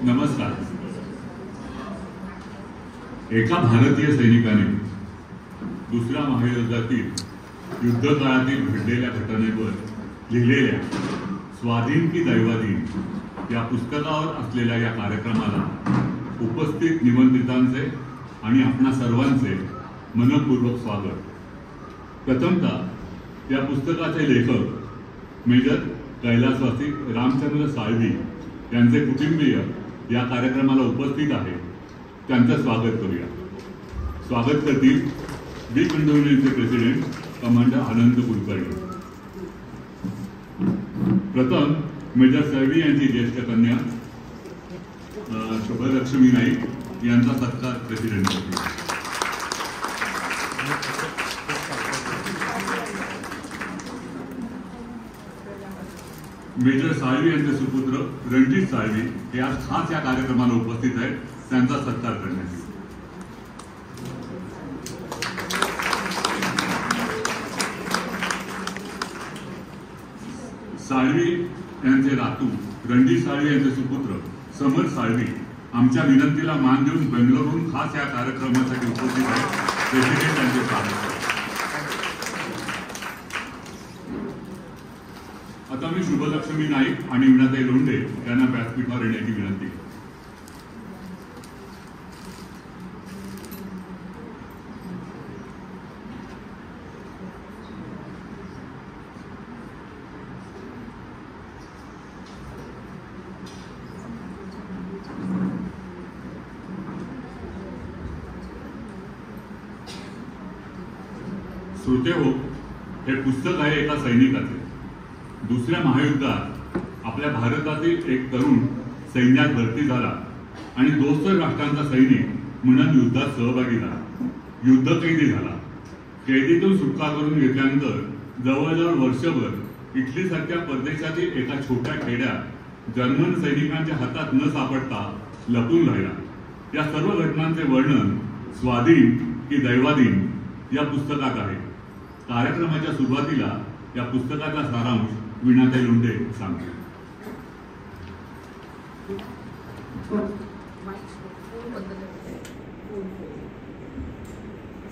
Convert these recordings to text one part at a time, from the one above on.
नमस्कार. एका भारतीय सैनिकाने दुसऱ्या महायुद्धातील युद्धकाळातील घडलेल्या घटनेवर लिहिलेल्या स्वाधीन की दैवाधीन या पुस्तकावर असलेल्या या कार्यक्रमाला उपस्थित निमंत्रितांचे आणि आपणा सर्वांचे मनपूर्वक स्वागत. प्रथमतः या पुस्तकाचे लेखक मेजर कैलासवासी रामचंद्र साळवी यांचे कुटुंबीय या कार्यक्रमाला उपस्थित आहेत. त्यांचं स्वागत करूया. स्वागत करतील बी कंडोलीचे प्रेसिडेंट कमांडर आनंद कुलकर्णी. प्रथम मेजर साळवी यांची ज्येष्ठ कन्या शुभलक्ष्मी नाईक यांचा सत्कार प्रेसिडेंट करतील. मेजर साळवी यांचे सुपुत्र रणजित साळवी हे आज खास या कार्यक्रमाला उपस्थित आहेत. त्यांचा सत्कार करण्यात येईल. साळवी यांचे नातू रणजित साळवी यांचे सुपुत्र समर साळवी आमच्या विनंतीला मान देऊन बेंगलोरहून खास या कार्यक्रमासाठी उपस्थित आहेत. प्रेसिडेंट यांचे स्वागत. आता मी शुभलक्ष्मी नाईक आणि वीणाताई लोंढे यांना व्यासपीठावर येण्याची विनंती. श्रोते हो, हे पुस्तक आहे एका सैनिकाचे. दुसऱ्या महायुद्धात आपल्या भारतातील एक तरुण सैन्यात भरती झाला आणि दोस्त राष्ट्रांचा सैनिक म्हणून युद्धात सहभागी झाला. युद्धकैदी झाला. कैदीतून सुटका करून घेतल्यानंतर जवळजवळ वर्षभर इटलीसारख्या परदेशातील एका छोट्या खेड्यात जर्मन सैनिकांच्या हातात न सापडता लपून राहिला. या सर्व घटनांचे वर्णन स्वाधीन की दैवाधीन या पुस्तकात आहे. कार्यक्रमाच्या सुरुवातीला या पुस्तकाचा सारांश वीणाताई लोंढे सांगतील.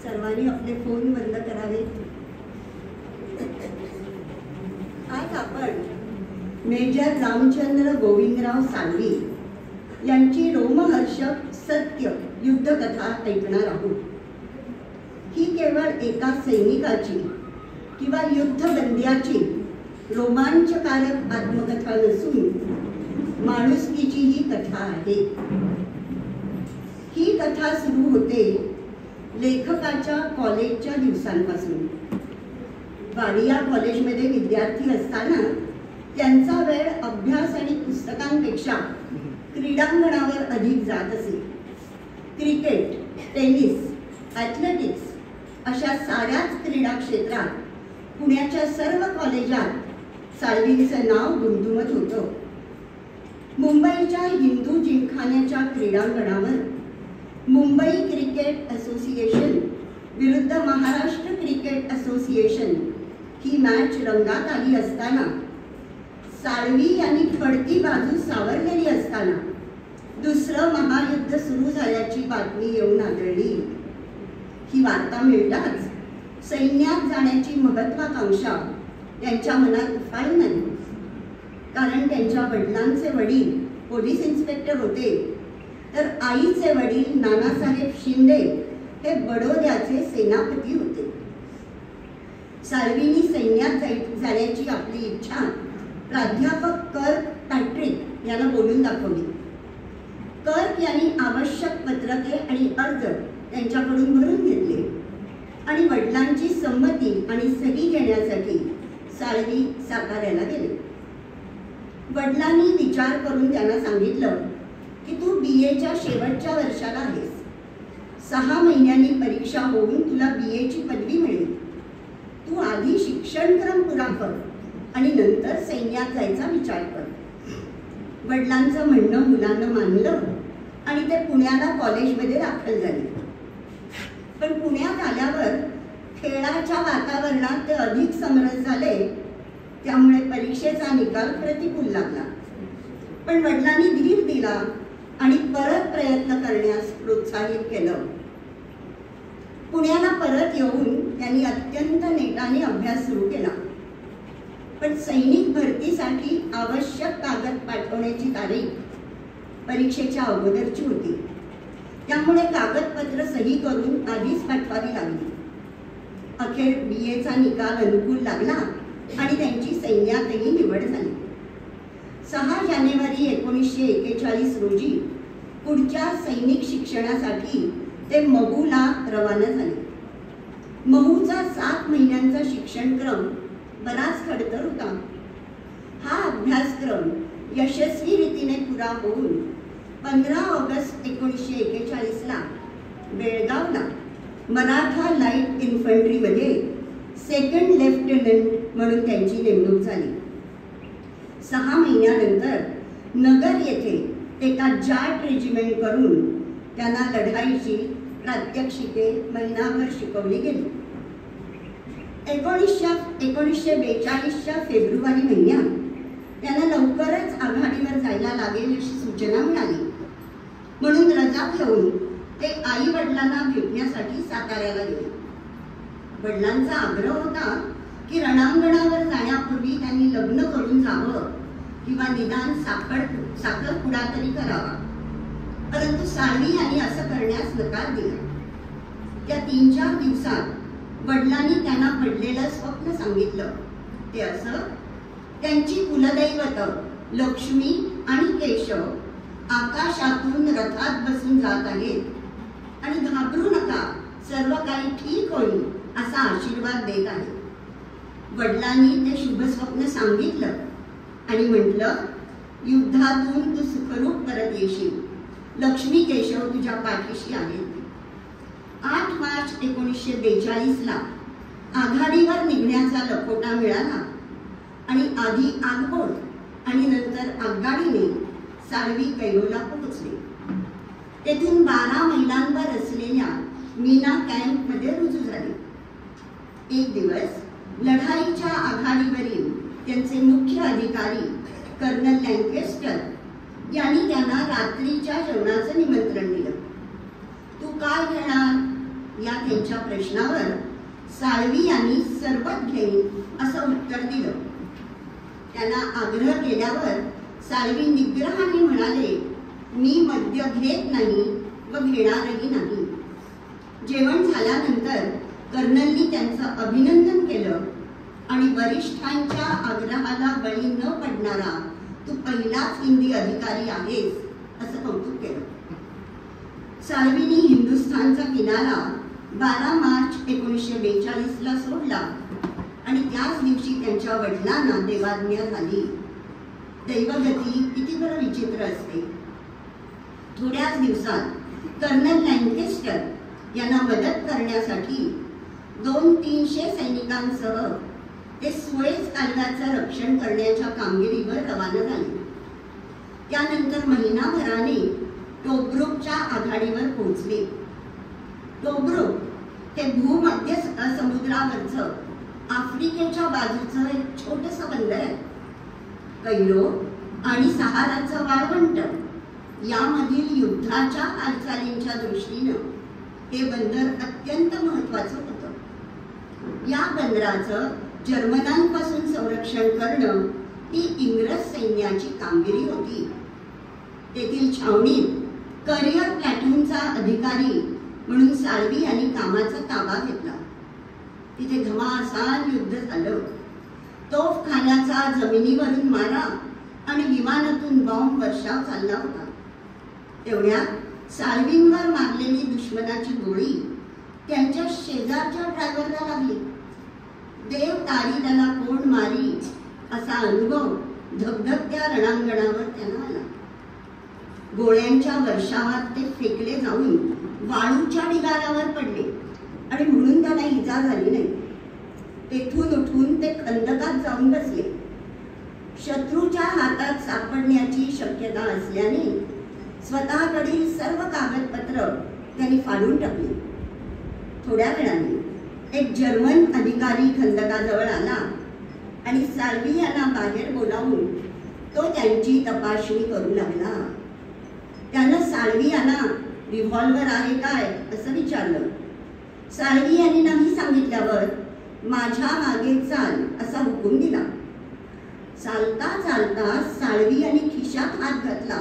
सर्वांनी आपले फोन बंद करावे. आज आपण मेजर रामचंद्र गोविंदराव साळवी यांची रोमहर्षक सत्य युद्धकथा ऐकणार आहोत. ही केवळ एका सैनिकाची किंवा युद्धबंद्याची रोमांचकारक आत्मकथा नसून माणुसकीची ही कथा आहे. ही कथा सुरू होते लेखकाच्या कॉलेजच्या दिवसांपासून. वाडिया कॉलेजमध्ये विद्यार्थी असताना त्यांचा वेळ अभ्यास आणि पुस्तकांपेक्षा क्रीडांगणावर अधिक जात असे. क्रिकेट, टेनिस, ॲथलेटिक्स अशा साऱ्याच क्रीडा क्षेत्रात पुण्याच्या सर्व कॉलेजात साळवींचं नाव दुमदुमत होतं. मुंबईच्या हिंदू जिमखान्याच्या क्रीडांगणावर मुंबई क्रिकेट असोसिएशन विरुद्ध महाराष्ट्र क्रिकेट असोसिएशन ही मॅच रंगात आली असताना, साळवी यांनी फडकी बाजू सावरलेली असताना दुसरं महायुद्ध सुरू झाल्याची बातमी येऊन आदळली. ही वार्ता मिळताच सैन्यात जाण्याची महत्वाकांक्षा त्यांच्या मनात उफाळून आली. कारण त्यांच्या वडिलांचे वडील पोलीस इन्स्पेक्टर होते, तर आईचे वडील नानासाहेब शिंदे हे बडोद्याचे सेनापती होते. साळवींनी सैन्यात जाण्याची आपली इच्छा प्राध्यापक कर्क पॅट्रिक यांना बोलून दाखवली. कर्क यांनी आवश्यक पत्रके आणि अर्ज त्यांच्याकडून भरून घेतले आणि वडिलांची संमती आणि सही घेण्यासाठी साळवी साताऱ्याला गेले. वडिलांनी विचार करून त्यांना सांगितलं की तू BA शेवटच्या वर्षाला आहेस. 6 महिन्यांनी परीक्षा होऊन तुला BAची पदवी मिळेल. तू आधी शिक्षणक्रम पुरा कर आणि नंतर सैन्यात जायचा विचार कर. वडिलांचं म्हणणं मुलानं मानलं आणि ते पुण्याला कॉलेजमध्ये दाखल झाले. पण पुण्यात आल्यावर खेळाच्या वातावरणात ते अधिक समरस झाले. त्यामुळे परीक्षेचा निकाल प्रतिकूल लागला. पण वडिलांनी धीर दिला आणि परत प्रयत्न करण्यास प्रोत्साहित केलं. पुण्याला परत येऊन त्यांनी अत्यंत नेटाने अभ्यास सुरू केला. पण सैनिक भरतीसाठी आवश्यक कागद पाठवण्याची तारीख परीक्षेच्या अगोदरची होती. त्यामुळे कागदपत्र सही करून आधीच पाठवावी लागली. अखेर BAचा निकाल अनुकूल लागला आणि त्यांची सैन्यातही निवड झाली. 6 जानेवारी 1941 रोजी पुढच्या सैनिक शिक्षणासाठी ते महूला रवाना झाले. महूचा 7 महिन्यांचा शिक्षणक्रम बराच खडतर होता. हा अभ्यासक्रम यशस्वी रीतीने पुरा होऊन 15 ऑगस्ट 1941 ला बेळगावला मराठा लाईट इन्फंट्रीमध्ये सेकंड लेफ्टनंट म्हणून त्यांची नेमणूक झाली. 6 महिन्यानंतर नगर येथे एका जाट रेजिमेंट करून त्यांना लढाईची प्रात्यक्षिके महिनाभर शिकवली गेली. 1942च्या फेब्रुवारी महिन्यात त्यांना लवकरच आघाडीवर जायला लागेल अशी सूचना मिळाली. म्हणून रजा घेऊन ते आई वडिलांना भेटण्यासाठी साताऱ्याला गेले. वडिलांचा आग्रह होता की रणांगणावर जाण्यापूर्वी त्यांनी लग्न करून जावं किंवा निदान साखरपुडा तरी करावा. परंतु साळवी यांनी असं करण्यास नकार दिला. त्या 3-4 दिवसात वडिलांनी त्यांना पडलेलं स्वप्न सांगितलं. ते असं, त्यांची कुलदैवत लक्ष्मी आणि केशव आकाशातून रथात बसून जात आहेत आणि घाबरू नका, सर्व काही ठीक होईल असा आशीर्वाद देत आहे. वडिलांनी ते शुभ स्वप्न सांगितलं आणि म्हटलं, युद्धातून तू सुखरूप परत येशील. लक्ष्मी केशव तुझ्या पाठीशी आहेत. 8 मार्च 1942 ला आघाडीवर निघण्याचा लखोटा मिळाला आणि आधी आगबोट आणि नंतर आगगाडीने साळवी कैरोला पोहोचले. तेथून 12 मैलांवर असलेल्या मीना कॅम्पमध्ये रुजू झाले. एक दिवस लढाईच्या आघाडीवरील त्यांचे मुख्य अधिकारी कर्नल लँकेस्टर यांनी त्यांना रात्रीच्या जेवणाचं निमंत्रण दिलं. तू काय घेणार या त्यांच्या प्रश्नावर साळवी यांनी सरबत घेईन असं उत्तर दिलं. त्यांना आग्रह केल्यावर साळवी निग्रहाने म्हणाले, मी मद्य घेत नाही व घेणारही नाही. जेवण झाल्यानंतर कर्नलनी त्यांचं अभिनंदन केलं आणि वरिष्ठांच्या आग्रहाला बळी न पडणारा तू पहिलाच हिंदी अधिकारी आहेस असं कौतुक केलं. साळवींनी हिंदुस्थानचा किनारा 12 मार्च 1942 ला सोडला आणि त्याच दिवशी त्यांच्या वडिलांना देवाज्ञा झाली. दैवगती किती बरं विचित्र असते. थोड्याच दिवसात कर्नल लँकेस्टर यांना मदत करण्यासाठी 200-300 सैनिकांसह ते सुएझ कालव्याचं रक्षण करण्याच्या कामगिरीवर रवाना झाले. त्यानंतर महिनाभराने टोब्रुकच्या आघाडीवर पोहोचले. टोब्रुक हे भूमध्य समुद्रावरचं आफ्रिकेच्या बाजूचं एक छोटंसं बंदर आहे. कैरो आणि सहाराचं वाळवंट यामधील युद्धाच्या हालचालींच्या दृष्टीनं हे बंदर अत्यंत महत्वाचं होतं. या बंदराचं जर्मनांपासून संरक्षण करणं ही इंग्रज सैन्याची कामगिरी होती. तेथील छावणीत करियर प्लॅटूनचा अधिकारी म्हणून साळवी यांनी कामाचा ताबा घेतला. तिथे घमासान युद्ध झालं. तोफखान्याचा जमिनीवरून मारा आणि विमानातून बॉम्ब वर्षाव चालला होता. तेवढ्यात साळवींवर मारलेली दुश्मनाची गोळी त्यांच्या शेजारच्या ड्रायव्हरला लागली. देव तारी त्याला कोण मारी असा अनुभव धगधगत्या रणांगणावर त्यांना आला. गोळ्यांच्या वर्षावात ते फेकले जाऊन वाळूच्या ढिगाऱ्यावर पडले आणि म्हणून त्याला इजा झाली नाही. तेथून उठून ते खंदकात जाऊन बसले. शत्रूच्या हातात सापडण्याची शक्यता असल्याने स्वतःकडील सर्व कागदपत्र त्यांनी फाडून टाकली. थोड्या वेळाने एक जर्मन अधिकारी खंदकाजवळ आला आणि साळवी यांना बाहेर बोलावून तो त्यांची तपासणी करू लागला. त्यानं साळवी यांना रिव्हॉल्वर आहे काय असं विचारलं. साळवी यांनी नाही सांगितल्यावर माझ्या मागे चाल असा हुकूम दिला. चालता चालता साळवी यांनी खिशात हात घातला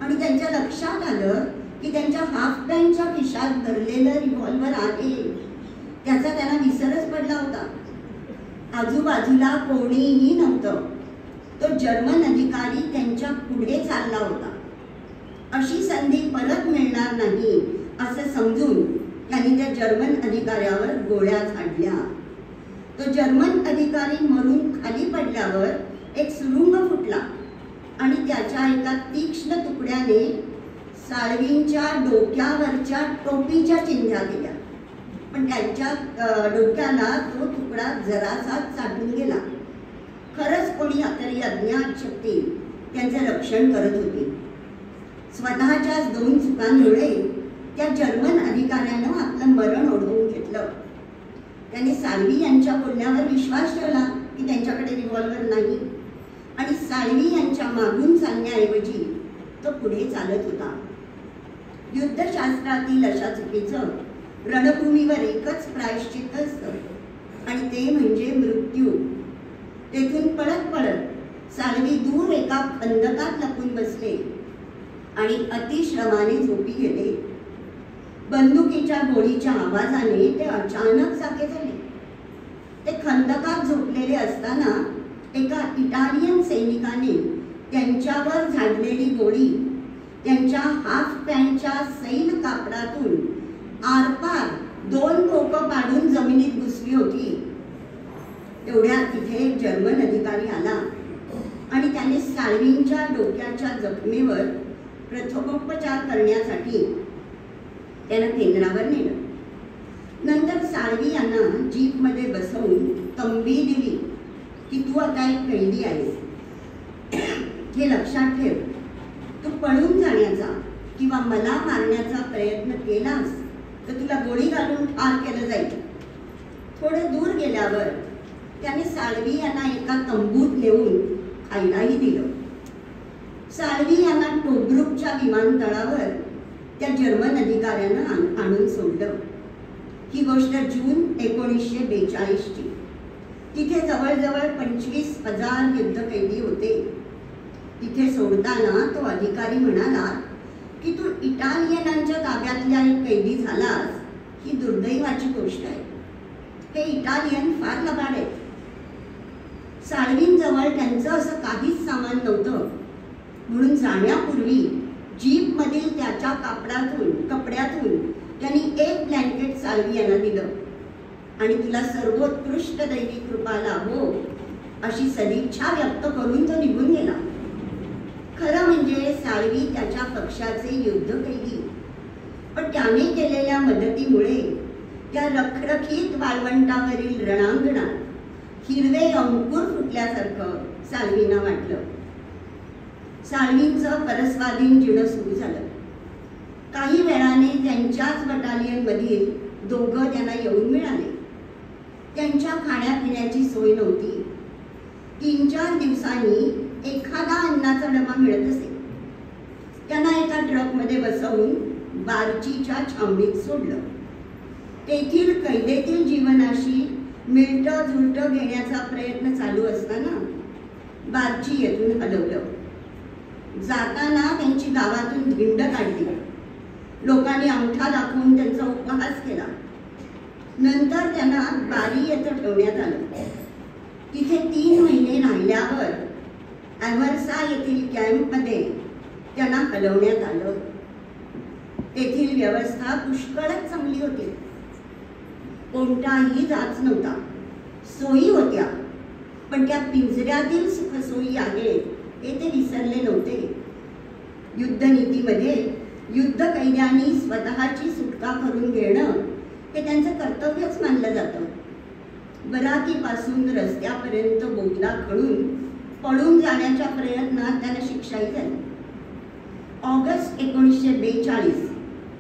आणि त्यांच्या लक्षात आलं की त्यांच्या हाफ पॅन्टच्या खिशात भरलेलं रिव्हॉल्वर आहे. त्याचा त्यांना विसरच पडला होता. आजूबाजूला कोणीही नव्हतं. तो जर्मन अधिकारी त्यांच्या पुढे चालला होता. अशी संधी परत मिळणार नाही असं समजून त्यांनी त्या जर्मन अधिकाऱ्यावर गोळ्या झाडल्या. तो जर्मन अधिकारी मरून खाली पडल्यावर एक सुरुंग फुटला आणि त्याच्या एका तीक्ष्ण तुकड्याने साळवींच्या डोक्यावरच्या टोपीच्या चिंध्या दिल्या. पण त्यांच्या डोक्याला तो तुकडा जरासा चाटून गेला. खरंच कोणी तरी अज्ञात शक्ती त्यांचे रक्षण करत होती. स्वतःच्याच 2 चुकांमुळे त्या जर्मन अधिकाऱ्यानं आपलं मरण ओढवून घेतलं. त्यांनी साळवी यांच्या बोलण्यावर विश्वास ठेवला की त्यांच्याकडे रिव्हॉल्वर नाही आणि साळवी यांच्या मागून चालण्याऐवजी तो पुढे चालत होता. युद्धशास्त्रातील अशा चुकीचं रणभूमीवर एकच प्रायश्चित्त असतं आणि ते म्हणजे मृत्यू. तेथून पळत पळत साळवी दूर एका खंदकात लपून बसले आणि अतिश्रमाने झोपी गेले. बंदुकीच्या गोळीच्या आवाजाने ते अचानक जागे झाले. ते खंदकात झोपलेले असताना एका इटालियन सैनिकाने त्यांच्यावर झाडलेली गोळी त्यांच्या हाफ पॅन्टच्या सैल कापडातून आरपार 2 टोकं पाडून जमिनीत घुसली होती. तेवढ्यात तिथे एक जर्मन अधिकारी आला आणि त्याने साळवींच्या डोक्याच्या जखमेवर प्रथमोपचार करण्यासाठी त्याला केंद्रावर नेलं. नंतर साळवी यांना जीपमध्ये बसवून तंबी दिली की तू आता एक कैदी आहेस. हे लक्षात ठेव, तू पळून जाण्याचा किंवा मला मारण्याचा प्रयत्न केलास तर तुला गोळी घालून ठार केलं जाईल. थोडे दूर गेल्यावर त्याने साळवी यांना एका तंबूत नेऊन खायलाही दिलं. साळवी यांना टोब्रुकच्या विमानतळावर त्या जर्मन अधिकाऱ्यानं आणून सोडलं. ही गोष्ट जून 1942ची. तिथे जवळजवळ 25,000 युद्धकैदी होते. तिथे सोडताना तो अधिकारी म्हणाला की तू इटालियनांच्या ताब्यातल्या एक कैदी झालास ही दुर्दैवाची गोष्ट आहे. हे इटालियन फार लबाड आहेत. साळवींजवळ त्यांचं असं काहीच सामान नव्हतं म्हणून जाण्यापूर्वी जीपमधील त्याच्या कपड्यातून त्यांनी एक ब्लँकेट साळवी यांना दिलं आणि तुला सर्वोत्कृष्ट दैवी कृपा लाभो अशी सदिच्छा व्यक्त करून तो निघून गेला. खरं म्हणजे साळवी त्याच्या पक्षाचे युद्धकैदी, पण त्याने केलेल्या मदतीमुळे त्या रखरखीत वाळवंटावरील रणांगणात हिरवे अंकुर फुटल्यासारखं साळवींना वाटलं. साळवींचं परस्वाधीन जीवन सुरू झालं. काही वेळाने त्यांच्याच बटालियनमधील 2 त्यांना येऊन मिळाले. त्यांच्या खाण्यापिण्याची सोय नव्हती. 3-4 दिवसांनी एखादा अन्नाचा डबा मिळत असे. त्यांना एका ट्रकमध्ये बसवून बार्चीच्या छावणीत सोडलं. तेथील कैदेतील जीवनाशी मिळतं जुळतं घेण्याचा प्रयत्न चालू असताना बार्ची येथून हलवलं. जाताना त्यांची गावातून धिंड काढली. लोकांनी अंगठा दाखवून त्यांचा उपहास केला. नंतर त्यांना बारी येथे ठेवण्यात आलं. तिथे 3 महिने राहिल्यावर ॲव्हर्सा येथील कॅम्पमध्ये त्यांना हलवण्यात आलं. तेथील व्यवस्था पुष्कळच चांगली होती. कोणताही जाच नव्हता. सोयी होत्या, पण त्या पिंजऱ्यातील सुखसोयी आहेत हे ते विसरले नव्हते. युद्धनीतीमध्ये युद्धकैद्यांनी स्वतःची सुटका करून घेणं हे त्यांचं कर्तव्यच मानलं जातं. बराकीपासून रस्त्यापर्यंत बोगदा खणून पळून जाण्याच्या प्रयत्नात त्यांना शिक्षाही झाली. ऑगस्ट 1942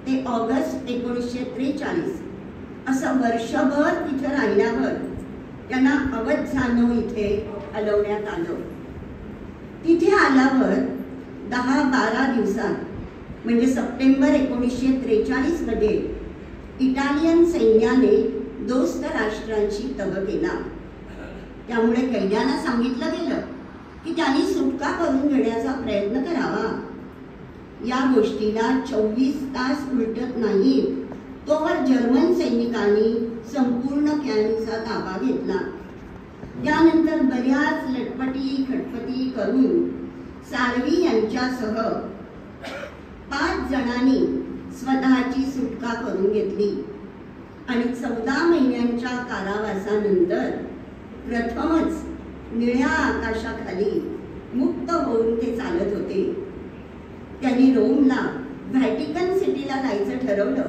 ते ऑगस्ट 1943 असं वर्षभर तिथे राहिल्यावर त्यांना अवधानो इथे हलवण्यात आलं. तिथे आल्यावर 10-12 दिवसात म्हणजे सप्टेंबर 1943 मध्ये इटालियन सैन्याने दोस्त राष्ट्रांशी तह केला. त्यामुळे कैद्यांना सांगितलं गेलं की त्यांनी सुटका करून घेण्याचा प्रयत्न करावा. या गोष्टीला 24 तास उलटत नाहीत तोवर जर्मन सैनिकांनी संपूर्ण कॅम्पचा ताबा घेतला. त्यानंतर बऱ्याच लटपटी खटपटी करून साळवी यांच्यासह 5 जणांनी स्वतःची सुटका करून घेतली आणि 14 महिन्यांच्या कारावासानंतर प्रथमच निळ्या आकाशाखाली मुक्त होऊन ते चालत होते. त्यांनी रोमला व्हॅटिकन सिटीला जायचं ठरवलं,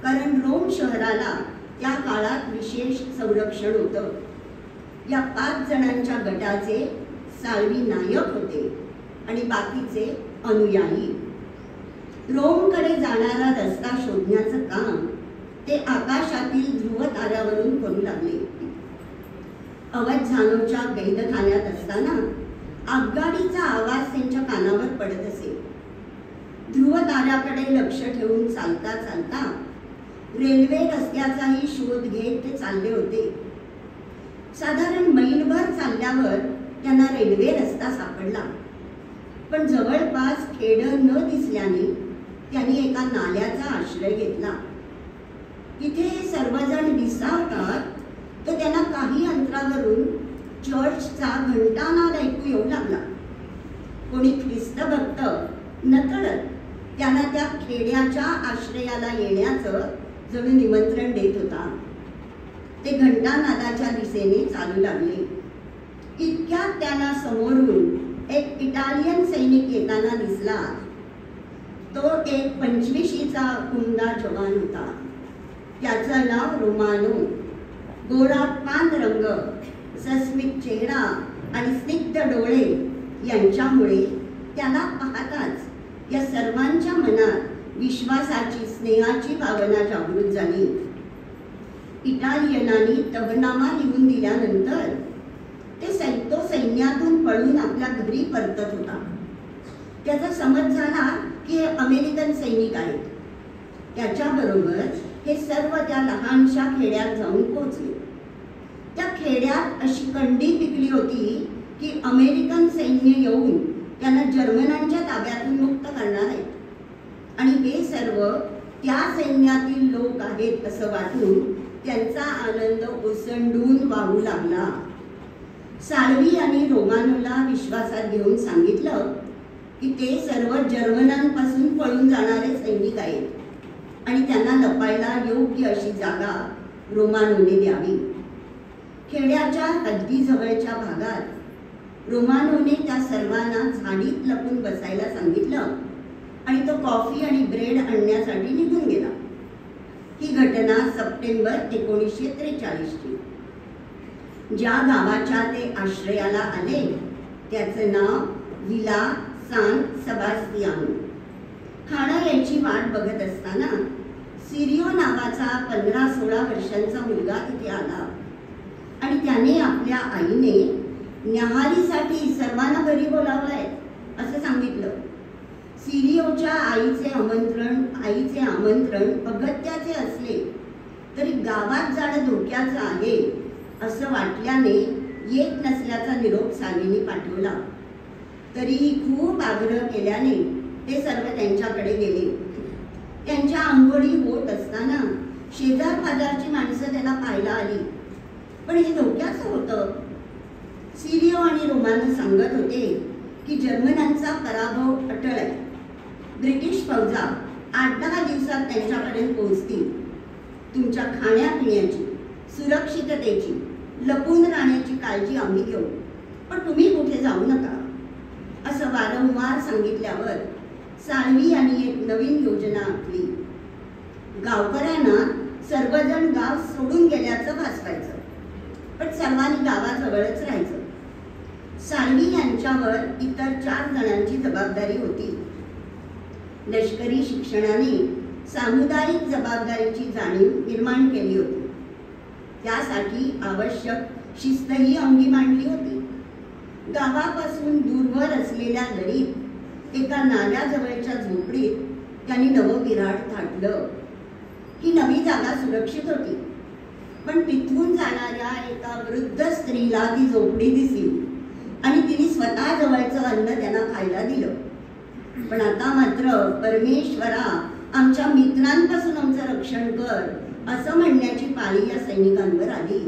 कारण रोम शहराला त्या काळात विशेष संरक्षण होतं. या 5 जणांच्या गटाचे साळवी नायक होते आणि बाकीचे अनुयायी. रोमकडे जाणारा रस्ता शोधण्याचं काम ते आकाशातील ध्रुव ताऱ्यावरून करू लागले. अवझानोच्या कैदखान्यात असताना आगगाडीचा आवाज त्यांच्या कानावर पडत असे. ध्रुव ताऱ्याकडे लक्ष ठेवून चालता चालता रेल्वे रस्त्याचाही शोध घेत ते चालले होते. साधारण मैलभर चालल्यावर त्यांना रेल्वे रस्ता सापडला, पण जवळपास खेडं न दिसल्याने त्यांनी एका नाल्याचा आश्रय घेतला. इथे सर्वजण विसावतात तर त्यांना काही अंतरावरून चर्चचा घंटानाद ऐकू येऊ लागला. कोणी ख्रिस्त भक्त नकळत त्यांना त्या खेड्याच्या आश्रयाला येण्याचं जणू निमंत्रण देत होता. ते घंटानादाच्या दिशेने चालू लागले. इतक्यात त्यांना समोरून एक इटालियन सैनिक येताना दिसला. तो एक 25शीचा उमदा जवान होता. त्याचं नाव रोमानो. गोरा पान रंग, सस्मित चेहरा आणि स्निग्ध डोळे यांच्यामुळे त्याला पाहताच या सर्वांच्या मनात विश्वासाची, स्नेहाची भावना जागृत झाली. इटालियनांनी तहनामा लिहून दिल्यानंतर तो सैन्यातून पळून आपल्या घरी परतत होता. त्याचा समज झाला की हे अमेरिकन सैनिक आहेत. त्याच्याबरोबर हे सर्व त्या लहानशा खेड्यात जाऊन पोहोचले. त्या खेड्यात अशी कंडी पिकली होती की अमेरिकन सैन्य येऊन त्यांना जर्मनांच्या ताब्यातून मुक्त करणार आहे आणि हे सर्व त्या सैन्यातील लोक आहेत असं वाटून त्यांचा आनंद ओसंडून वाहू लागला. साळवी आणि रोमानोला विश्वासात घेऊन सांगितलं की ते सर्व जर्मनांपासून पळून जाणारे सैनिक आहेत आणि त्यांना लपायला योग्य अशी जागा रोमानोने द्यावी. खेड्याच्या हद्दीजवळच्या भागात रोमानोने त्या सर्वांना झाडीत लपून बसायला सांगितलं आणि तो कॉफी आणि ब्रेड आणण्यासाठी निघून गेला. ही घटना सप्टेंबर 1943ची. ज्या गावाच्या ते आश्रयाला आले त्याचं नाव विला सान सेबास्तियानो. खाणं याची वाट बघत असताना सिरियो नावाचा 15-16 वर्षांचा मुलगा तिथे आला आणि त्याने आपल्या आईने न्याहारीसाठी सर्वांना घरी बोलावलंय असं सांगितलं. सिरियोच्या आईचे आमंत्रण अगत्याचे असले तरी गावात जाणं धोक्याचं आहे असं वाटल्याने येत नसल्याचा निरोप सालीने पाठवला. तरीही खूप आग्रह केल्याने ते सर्व त्यांच्याकडे गेले. त्यांच्या आंघोळी होत असताना शेजार पाजारची माणसं त्यांना पाहायला आली, पण हे धोक्याचं होतं. सिरियो आणि रोमानो सांगत होते की जर्मनांचा पराभव अटळ आहे. ब्रिटिश फौजा 8-10 दिवसात त्यांच्यापर्यंत पोहोचतील. तुमच्या खाण्यापिण्याची, सुरक्षिततेची, लपून राहण्याची काळजी आम्ही घेऊ, पण तुम्ही कुठे जाऊ नका असं वारंवार सांगितल्यावर साळवी यांनी एक नवीन योजना आखली. गावकऱ्यांना सर्वजण गाव सोडून गेल्याचं भासवायचं, पण सर्वांनी गावाजवळच राहायचं. साळवी यांच्यावर इतर 4 जणांची जबाबदारी होती. लष्करी शिक्षणाने सामुदायिक जबाबदारीची जाणीव निर्माण केली होती. त्यासाठी आवश्यक शिस्तही अंगी मांडली होती. गावापासून दूरवर असलेल्या दरीत एका नाल्याजवळच्या झोपडीत त्यांनी नवं विराट थाटलं. ही नवी जागा सुरक्षित होती, पण तिथून जाणाऱ्या एका वृद्ध स्त्रीला ती झोपडी दिसली आणि तिने स्वतः जवळचं अन्न त्यांना खायला दिलं. पण आता मात्र परमेश्वरा, आमच्या मित्रांपासून आमचं रक्षण कर असं म्हणण्याची पाळी या सैनिकांवर आली.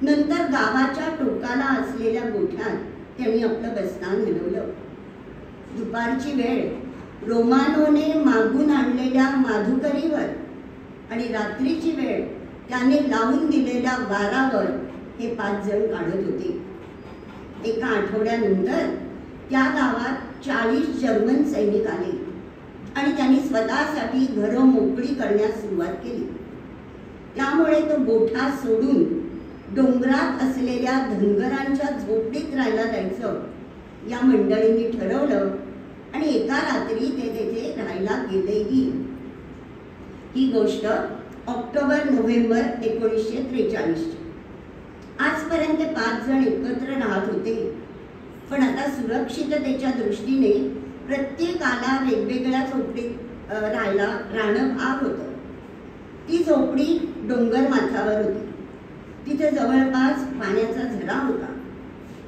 नंतर गावाच्या टोकाला असलेल्या गोठ्यात त्यांनी आपलं बस्तान हलवलं. दुपारची वेळ रोमानोने मागून आणलेल्या माधुकरीवर आणि रात्रीची वेळ त्याने लावून दिलेल्या वारावर हे 5 जण काढत होते. एका आठवड्यानंतर त्या गावात 40 जर्मन सैनिक आले आणि त्यांनी स्वतःसाठी घरं मोकळी करण्यास सुरुवात केली. त्यामुळे तो गोठा सोडून डोंगरात असलेल्या धनगरांच्या झोपडीत राहायला जायचं या मंडळींनी ठरवलं आणि एका रात्री ते तेथे राहायला गेलेही. ही गोष्ट ऑक्टोबर-नोव्हेंबर 1943. आजपर्यंत 5 जण एकत्र राहत होते, पण आता सुरक्षिततेच्या दृष्टीने प्रत्येकाला वेगवेगळ्या झोपडीत राहणं भाग होतं. ती झोपडी डोंगर माथ्यावर होती. तिथे जवळपास पाण्याचा झरा होता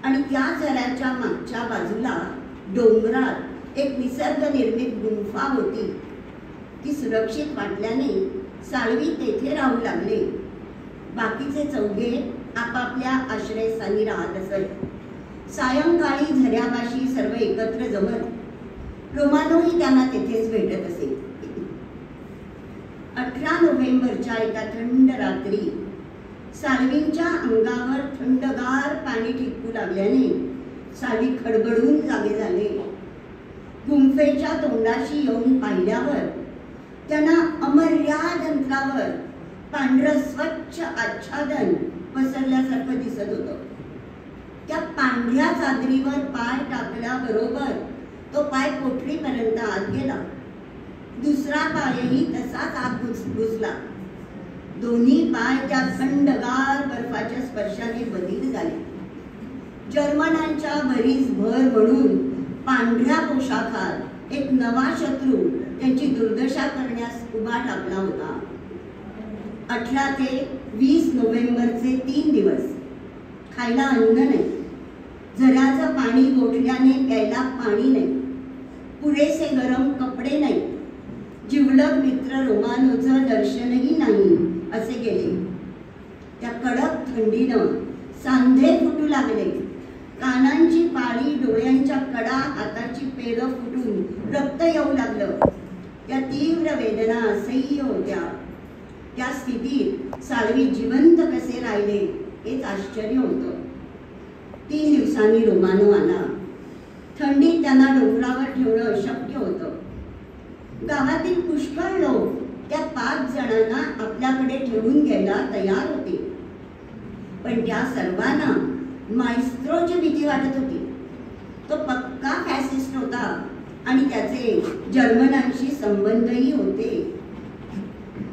आणि त्या झऱ्याच्या मागच्या बाजूला डोंगरात एक निसर्ग निर्मित गुंफा होती. ती सुरक्षित वाटल्याने साळवी तेथे राहू लागले. बाकीचे 4 आपापल्या आश्रयस्थानी राहत असत. सायंकाळी झऱ्यापाशी सर्व एकत्र जमत. रोमानोही त्यांना तेथेच भेटत असे. 18 नोव्हेंबरच्या एका थंड रात्री साळवींच्या अंगावर थंडगार पाणी ठिपकू लागल्याने साळवी खडबडून जागे झाले. गुंफेच्या तोंडाशी येऊन पाहिल्यावर त्यांना अमर्याद अंतरावर पांढरं स्वच्छ आच्छादन पसरल्यासारखं दिसत होतं. त्या पांढऱ्या चादरीवर पाय टाकल्याबरोबर तो पाय कोठडीपर्यंत आत गेला. दुसरा पायही तसाच आत घुसला. दोन्ही पाय त्या थंडगार बर्फाच्या स्पर्शाने बधीर झाले. जर्मनांच्या भरीस भर म्हणून पांढऱ्या पोशाखात एक नवा शत्रू त्यांची दुर्दशा करण्यास उभा टाकला होता. 18 ते 20 नोव्हेंबरचे 3 दिवस खायला अन्न नाही, झऱ्याचं पाणी गोठल्याने प्यायला पाणी नाही, पुरेसे गरम कपडे नाही, जिवलग मित्र रोमानोचं दर्शनही नाही असे गेले. त्या कडक थंडीनं सांधे फुटू लागले. कानांची पाळी, डोळ्यांच्या कडा, हाताची पेरं फुटून रक्त येऊ लागलं. त्या तीव्र वेदना असह्य होत्या. त्या स्थितीत साळवी जिवंत कसे राहिले हेच आश्चर्य होतं. 3 दिवसांनी रोमानो आला. थंडीत त्यांना डोंगरावर ठेवणं अशक्य होतं. गावातील पुष्कळ लोक त्या 5 जणांना आपल्याकडे ठेवून घ्यायला तयार होते, पण त्या सर्वांना मायस्त्रोची भीती वाटत होती. तो पक्का फॅसिस्ट होता आणि त्याचे जर्मनांशी संबंधही होते.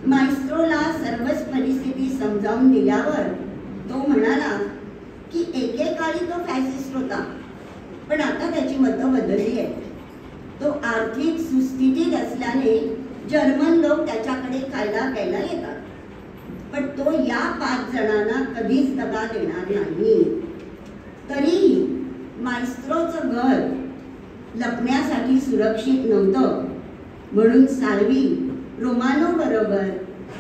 मायस्त्रोला सर्वच परिस्थिती समजावून दिल्यावर तो म्हणाला की एकेकाळी तो फॅसिस्ट होता, पण आता त्याची मतं बदलली आहेत. तो आर्थिक सुस्थितीत असल्याने जर्मन लोक त्याच्याकडे खायला प्यायला येतात, पण तो या 5 जणांना कधीच दगा देणार नाही. तरीही मायस्त्रोचं घर लपण्यासाठी सुरक्षित नव्हतं, म्हणून साळवी रोमानो बरोबर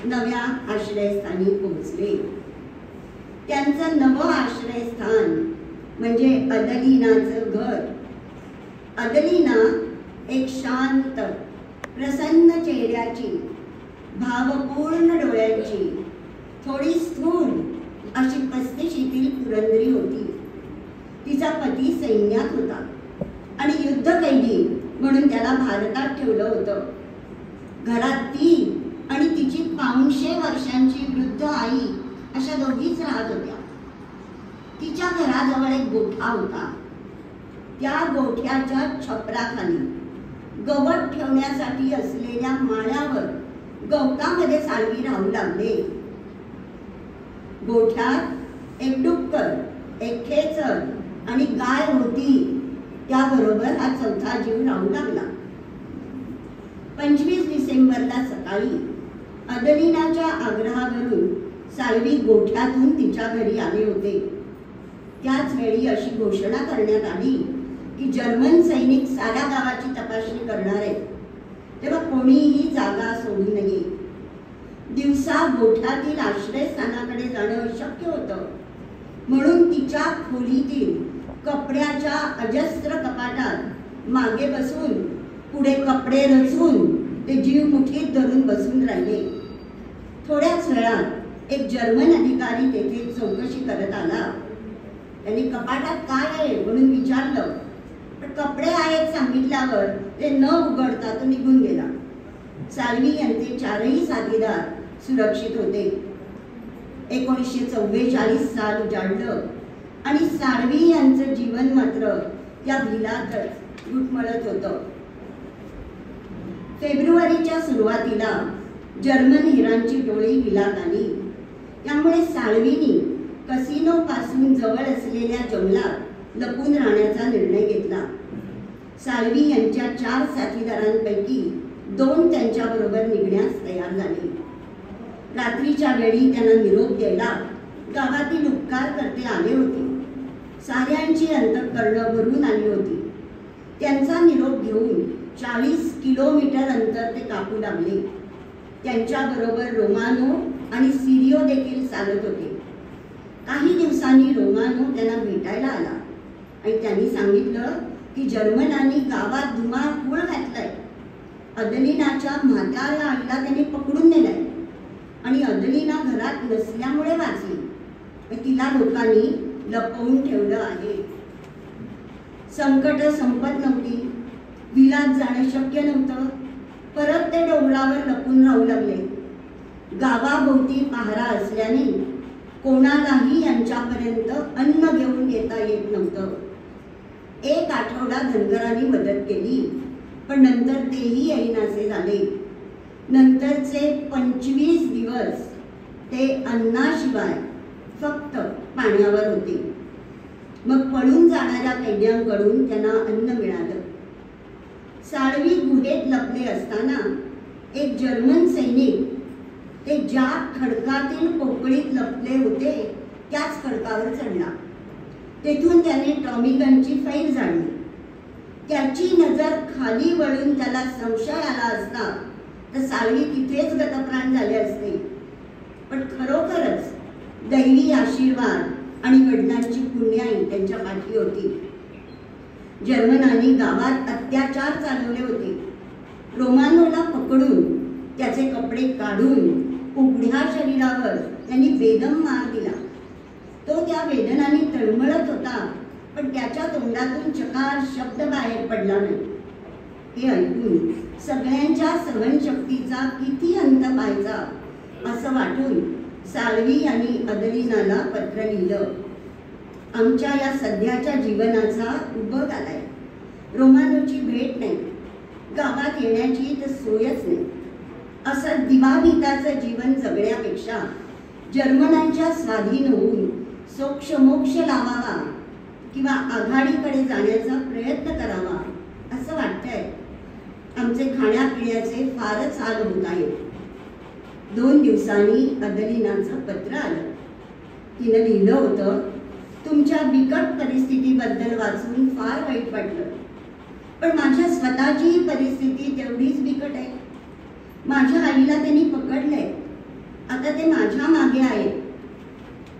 नव्या आश्रयस्थानी पोहोचले. त्यांचं नवं आश्रयस्थान म्हणजे अदलिनाचं घर. अदलिना एक शांत, प्रसन्न चेहऱ्याची, भावपूर्ण डोळ्यांची, थोडी स्थूल अशी 35शीतील पुरंदरी होती. तिचा पती सैन्यात होता आणि युद्धकैदी म्हणून त्याला भारतात ठेवलं होतं. घरात ती आणि तिची 500 वर्षांची वृद्ध आई अशा दोघीच राहत होत्या. तिच्या घराजवळ एक गोठा होता. त्या गोठ्याच्या छपराखाली गवत ठेवण्यासाठी असलेल्या माळ्यावर गवतामध्ये साळवी राहू लागले. गोठ्यात एक डुक्कर, एक खेचर आणि गाय होती, त्याबरोबर हा चौथा जीव राहू लागला. 25 डिसेंबरला सकाळी अदलिनाच्या आग्रहावरून साळवी गोठ्यातून तिच्या घरी आले होते. त्याच वेळी अशी घोषणा करण्यात आली की जर्मन सैनिक साऱ्या गावाची तपासणी करणार आहेत, तेव्हा कोणीही जागा सोडू नये. दिवसा गोठ्यातील आश्रयस्थानाकडे जाणं अशक्य होतं, म्हणून तिच्या खोलीतील कपड्याच्या अजस्त्र कपाटात मागे बसून पुढे कपडे रचून ते जीव मुठीत धरून बसून राहिले. थोड्याच वेळात एक जर्मन अधिकारी तेथे चौकशी करत आला. त्यांनी कपाटात काय आहे म्हणून विचारलं, पण कपडे आहेत सांगितल्यावर ते न उघडता तो निघून गेला. साळवी यांचे 4ही साथीदार सुरक्षित होते. 1944 साल उजाडलं आणि साळवी यांचं जीवन मात्र या भिलातच घुटमळत होतं. फेब्रुवारीच्या सुरुवातीला जर्मन हिरांची टोळी विलात आली. त्यामुळे साळवींनी कसिनो पासून जवळ असलेल्या जंगलात लपून राहण्याचा निर्णय घेतला. साळवी यांच्या 4 साथीदारांपैकी 2 त्यांच्याबरोबर निघण्यास तयार झाले. रात्रीच्या वेळी त्यांना निरोप द्यायला गावातील उपकारकर्ते आले होते. साऱ्यांची अंतःकरणं भरून आली होती. त्यांचा निरोप घेऊन 40 किलोमीटर अंतर ते कापू लागले. त्यांच्याबरोबर रोमानो आणि सिरियो देखील चालत होते. काही दिवसांनी रोमानो त्यांना भेटायला आला आणि त्यांनी सांगितलं की जर्मनांनी गावात धुमाकूळ घातलाय. अदलिनाच्या म्हाताऱ्या आईला त्यांनी पकडून नेलाय आणि अदलिना घरात नसल्यामुळे वाचली. तिला लोकांनी लपवून ठेवलं आहे. संकट संपत नव्हती. विलात जाणं शक्य नव्हतं. परत ते डोंगरावर लपून राहू लागले. गावाभोवती पहारा असल्याने कोणालाही यांच्यापर्यंत अन्न घेऊन येता येत नव्हतं. 1 आठवडा धनगरांनी मदत केली, पण नंतर तेही येईनासे झाले. नंतरचे 25 दिवस ते अन्नाशिवाय फक्त पाण्यावर होते. मग पळून जाणाऱ्या कैद्यांकडून त्यांना अन्न मिळालं. साळवी गुहेत लपले असताना एक जर्मन सैनिक ते ज्या खडकातील पोकळीत लपले होते त्याच खडकावर चढला. तेथून त्याने टॉमिगनची फैर जाणली. त्याची नजर खाली वळून त्याला संशय आला असता तर साळवी तिथेच गतप्राण झाले असते. पण खरोखरच दैवी आशीर्वाद आणि वडिलांची पुण्याई त्यांच्या पाठी होती. जर्मनांनी गावात अत्याचार चालवले होते. रोमानोला पकडून त्याचे कपडे काढून उघड्या शरीरावर त्यांनी बेदम मार दिला. तो त्या वेदनाने तळमळत होता, पण त्याच्या तोंडातून चकार शब्द बाहेर पडला नाही. हे ऐकून सगळ्यांच्या सहनशक्तीचा किती अंत पाहायचा असं वाटून साळवी यांनी अदलिनाला पत्र लिहिलं. आमच्या या सध्याच्या जीवनाचा उभं आलाय. रोमानोची भेट नाही, गावात येण्याची तर सोयच नाही. असं दिवाभीताचं जीवन जगण्यापेक्षा जर्मनांच्या स्वाधीन होऊन सोक्ष-मोक्ष लावावा किंवा आघाडीकडे जाण्याचा प्रयत्न करावा असं वाटतंय. आमचे खाण्यापिण्याचे फारच हाल होत आहेत. 2 दिवसांनी अदलिनाचं पत्र आलं. तिनं लिहिलं होतं, तुमच्या बिकट परिस्थितीबद्दल वाचून फार वाईट वाटलं, पण माझ्या स्वतःची परिस्थिती तेवढीच बिकट आहे. माझ्या आईला त्यांनी पकडलंय. आता ते माझ्या मागे आहे.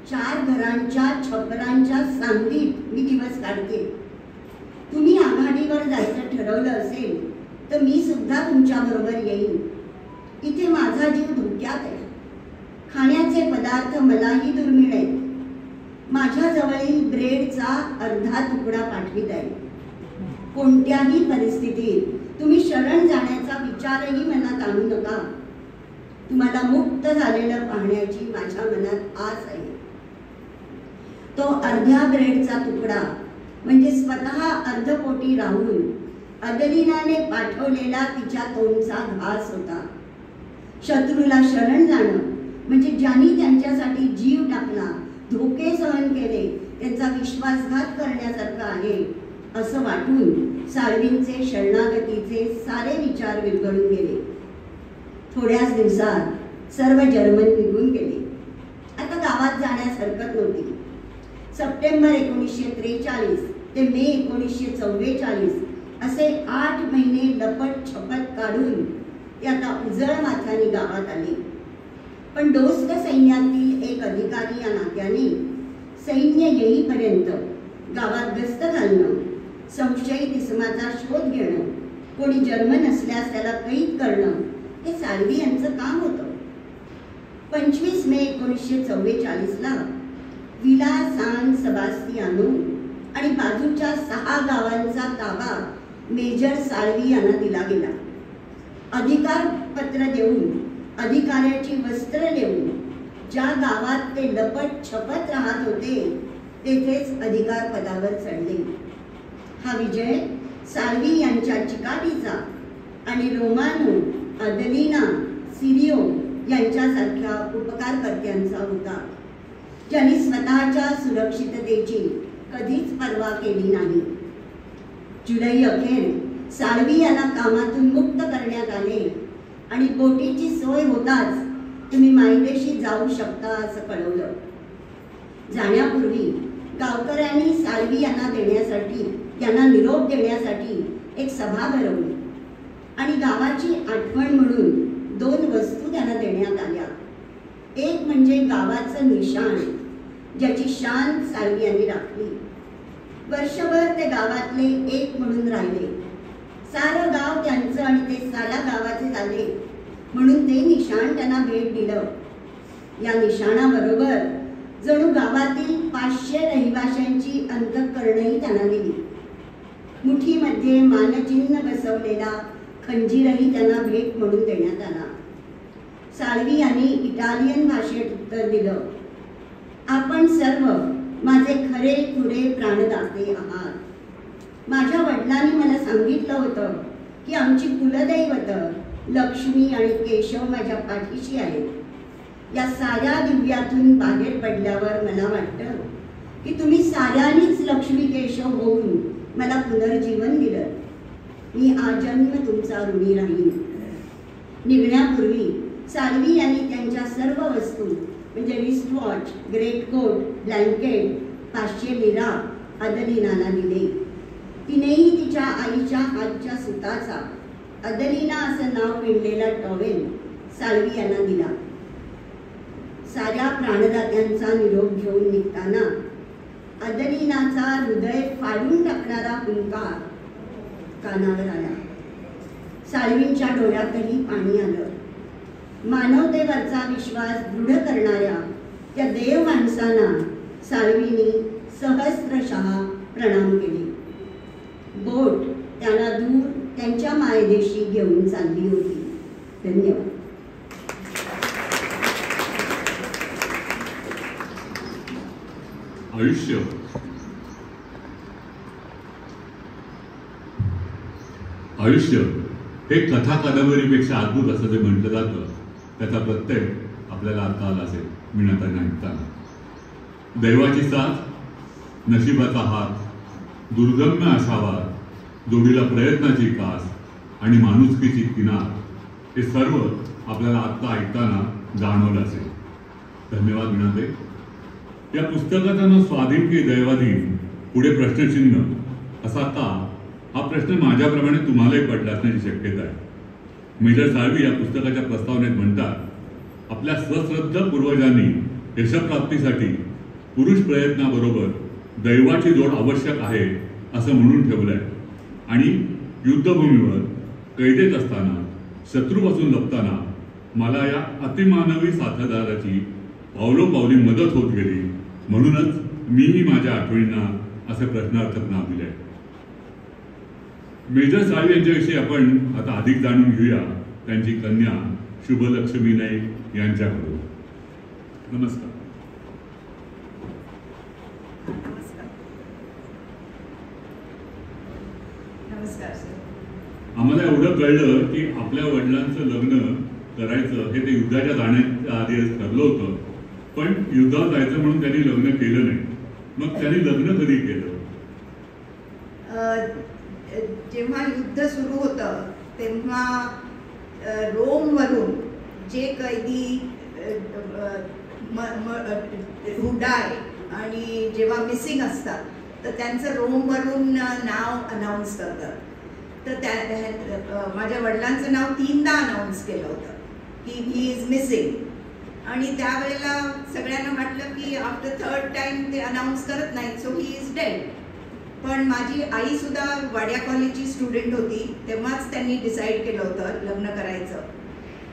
4 घरांच्या छपरांच्या सांगलीत मी दिवस काढते. तुम्ही आघाडीवर जायचं ठरवलं असेल तर मी सुद्धा तुमच्या बरोबर येईन. इथे माझा जीव धोक्यात आहे. खाण्याचे पदार्थ मलाही दुर्मिळ आहेत. माझ्या जवळील ब्रेडचा अर्धा तुकडा पाठवित आहे. कोणत्याही परिस्थितीत तुम्ही शरण जाण्याचा विचारही मनात आणू नका. तुम्हाला मुक्त झालेलं पाहण्याची माझ्या मनात आस आहे. तो अर्ध्या ब्रेडचा तुकडा म्हणजे स्वतः अर्धपोटी राहून अदलिनाने पाठवलेला तिच्या तोंडचा घास होता. शत्रूला शरण जाणं म्हणजे ज्यांनी त्यांच्यासाठी जीव टाकला, धोके सहन केले, त्यांचा विश्वासघात करण्यासारखं आहे. असं वाटून साळवींचे शरणागतीचे सारे विचार विरघळून गेले. थोड्याच दिवसात सर्व जर्मन निघून गेले. आता गावात जाण्यास हरकत नव्हती. सप्टेंबर 1943 ते मे 1944 असे 8 महिने लपट छपट काढून ते आता उजळ माथ्याने गावात आले. पण दोस्त सैन्यातील एक अधिकारी या नात्याने सैन्य येईपर्यंत गावात गस्त घालणं, संशयित इसमाचा शोध घेणं, कोणी जर्मन असल्यास त्याला कैद करणं हे साळवी यांचं काम होतं. 25 मे 1944 विला सान सेबास्टियानो आणि बाजूच्या 6 गावांचा ताबा मेजर साळवी यांना दिला गेला. अधिकार पत्र देऊन, अधिकाऱ्याची वस्त्र देऊन ज्या गावात ते लपट छपत राहत होते तेथेच अधिकार पदावर चढले. हा विजय साळवी यांच्या चिकाटीचा आणि रोमानो, अदलिना, सिरियो यांच्यासारख्या उपकारकर्त्यांचा होता, ज्यांनी स्वतःच्या सुरक्षिततेची कधीच पर्वा केली नाही. जुलै अखेर साळवी यांना कामातून मुक्त करण्यात आले आणि बोटीची सोय होताच तुम्ही मायदेशी जाऊ शकता असं कळवलं. जाण्यापूर्वी गावकऱ्यांनी साळवी यांना निरोप देण्यासाठी एक सभा भरवली आणि गावाची आठवण म्हणून 2 वस्तू त्यांना देण्यात आल्या. एक म्हणजे गावाचं निशाण, ज्याची शान साळवी यांनी राखली. वर्षभर ते गावातले एक म्हणून राहिले. सारं गाव त्यांचं आणि ते साऱ्या गावाचे झाले म्हणून ते निशाण त्यांना भेट दिलं. या निशाणाबरोबर जणू गावातील 500 रहिवाशांची अंतःकरणही त्यांना दिली. मुठीमध्ये मानचिन्ह बसवलेला खंजीरही त्यांना भेट म्हणून देण्यात आला. साळवी यांनी इटालियन भाषेत उत्तर दिलं, आपण सर्व माझे खरे खुरे प्राणदाते आहात. माझ्या वडिलांनी मला सांगितलं होतं की आमची कुलदैवत लक्ष्मी आणि केशव माझ्या पाठीशी आहेत. या साऱ्या दिव्यातून बाहेर पडल्यावर मला वाटतं की तुम्ही साऱ्यांनीच लक्ष्मी केशव होऊन मला पुनर्जीवन दिलं. मी आजन्म तुमचा ऋणी राहीन. निघण्यापूर्वी साळवी यांनी त्यांच्या सर्व वस्तू म्हणजे wristwatch, greatcoat, blanket, 500 lira अदलिनाला दिले. तिनेही तिच्या आईच्या हातच्या सुताचा अदलिना असं नाव विणलेला टॉवेल साळवी यांना दिला. साऱ्या प्राणदात्यांचा निरोप घेऊन निघताना अदलिनाचा हृदय फाडून टाकणारा हुंकार कानावर आला. साळवींच्या डोळ्यातही पाणी आलं. मानवतेवरचा विश्वास दृढ करणाऱ्या त्या देव माणसांना साळवींनी सहस्त्रशः प्रणाम केले. बोट त्यांना दूर त्यांच्या मायदेशी घेऊन चालली होती. धन्यवाद. आयुष्य आयुष्य हे कथा कादंबरीपेक्षा अद्भुत असं जे म्हटलं जातं त्याचा प्रत्यय आपल्याला आता आला असेल मिळताना ऐकताना. दैवाची साथ, नशिबाचा हात, दुर्गम्य आशावाद, जोडीला प्रयत्नाची कास आणि माणुसकीची किनार हे सर्व आपल्याला आत्ता ऐकताना जाणवलं असेल. धन्यवाद विनाते. या पुस्तकाचं नाव स्वाधीन की दैवाधीन पुढे प्रश्नचिन्ह असा का, हा प्रश्न माझ्याप्रमाणे तुम्हालाही पडला असण्याची शक्यता आहे. मेजर साळवी या पुस्तकाच्या प्रस्तावनेत म्हणतात, आपल्या सश्रद्ध पूर्वजांनी यशप्राप्तीसाठी पुरुष प्रयत्नाबरोबर दैवाची जोड आवश्यक आहे असं म्हणून ठेवलंय आणि युद्धभूमीवर कैदेत असताना, शत्रूपासून लपताना मला या अतिमानवी साथीदाराची पावलोपावली मदत होत गेली. म्हणूनच मीही माझ्या आठवणींना असे प्रश्नार्थक नाव दिले. मेजर साळवी यांच्याविषयी आपण आता अधिक जाणून घेऊया त्यांची कन्या शुभलक्ष्मी नाईक यांच्याकडून. नमस्कार. नमस्कार सर. आम्हाला एवढं कळलं की आपल्या वडिलांचं लग्न करायचं हे ते युद्धाच्या जाण्याच्या आधी ठरलं होतं, पण युद्धात जायचं म्हणून त्यांनी लग्न केलं नाही. मग त्यांनी लग्न कधी केलं? जेव्हा युद्ध सुरू होतं तेव्हा रोमवरून जे कैदी हुडाय आणि जेव्हा मिसिंग असतात तर त्यांचं रोमवरून नाव अनाऊन्स करतात. तर त्या माझ्या वडिलांचं नाव 3दा अनाऊन्स केलं होतं की ही इज मिसिंग. आणि त्यावेळेला सगळ्यांना वाटलं की आफ्टर 3rd टाइम ते अनाऊन्स करत नाहीत, सो ही इज डेड. पण माझी आई सुद्धा वाड्या कॉलेजची स्टुडंट होती, तेव्हाच त्यांनी डिसाईड केलं होतं लग्न करायचं.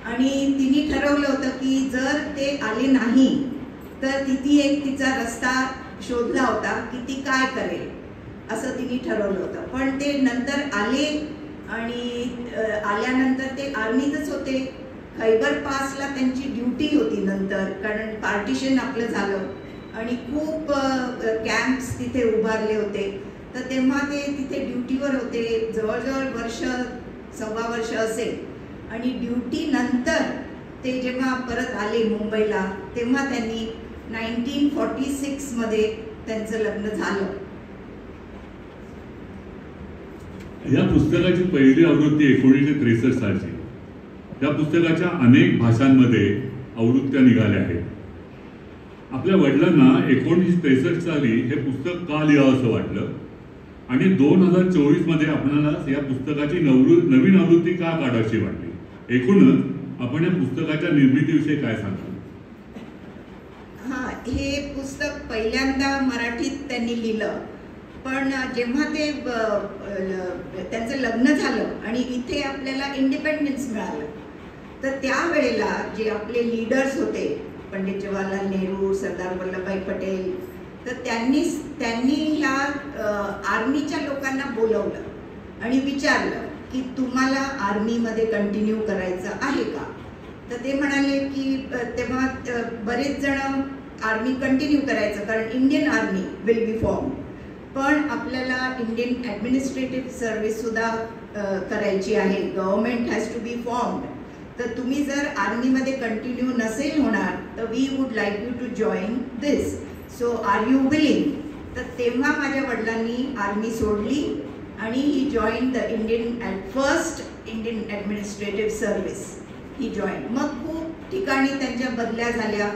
आणि तिने ठरवलं होतं की जर ते आले नाही तर ती एक तिचा रस्ता शोधला होता की ती काय करेल असं तिने ठरवलं होतं. पण ते नंतर आले आणि आल्यानंतर ते आर्मीतच होते. खैबर पासला त्यांची ड्युटी होती नंतर, कारण पार्टिशन आपलं झालं आणि खूप कॅम्प्स तिथे उभारले होते. तर तेव्हा ते तिथे ड्युटीवर होते, जवळजवळ वर्ष 1.25 वर्ष असेल. आणि ड्युटी नंतर ते जेव्हा परत आले मुंबईला तेव्हा त्यांनी 1946 मध्ये त्यांचं लग्न झालं. या पुस्तकाची पहिली आवृत्ती 1963 सालची. या पुस्तकाच्या अनेक भाषांमध्ये आवृत्त्या निघाल्या आहेत. आपल्या वडिलांना 1963 साली हे पुस्तक का लिहावं असं वाटलं आणि 2024 मध्ये आपल्याला या पुस्तकाची नवीन आवृत्ती का काढावीशी वाटली? एकूणच आपण या पुस्तकाच्या निर्मितीविषयी काय सांगाल? हे पुस्तक पहिल्यांदा मराठीत त्यांनी लिहिलं, पण जेव्हा ते त्यांचं लग्न झालं आणि इथे आपल्याला इंडिपेंडन्स मिळालं तर त्यावेळेला जे आपले लीडर्स होते, पंडित जवाहरलाल नेहरू, सरदार वल्लभभाई पटेल, तर त्यांनी ह्या आर्मीच्या लोकांना बोलवलं आणि विचारलं की तुम्हाला आर्मीमध्ये कंटिन्यू करायचं आहे का? तर ते म्हणाले की तेव्हा बरेच जण आर्मी कंटिन्यू करायचं कारण Indian army will be form, पण आपल्याला इंडियन ॲडमिनिस्ट्रेटिव्ह सर्व्हिससुद्धा करायची आहे, government has to be formed. तर तुम्ही जर आर्मीमध्ये कंटिन्यू नसेल होणार तर we would like you to join this, so are you willing? तर तेव्हा माझ्या वडिलांनी आर्मी सोडली आणि he join the first Indian administrative service he join. मग खूप ठिकाणी त्यांच्या बदल्या झाल्या.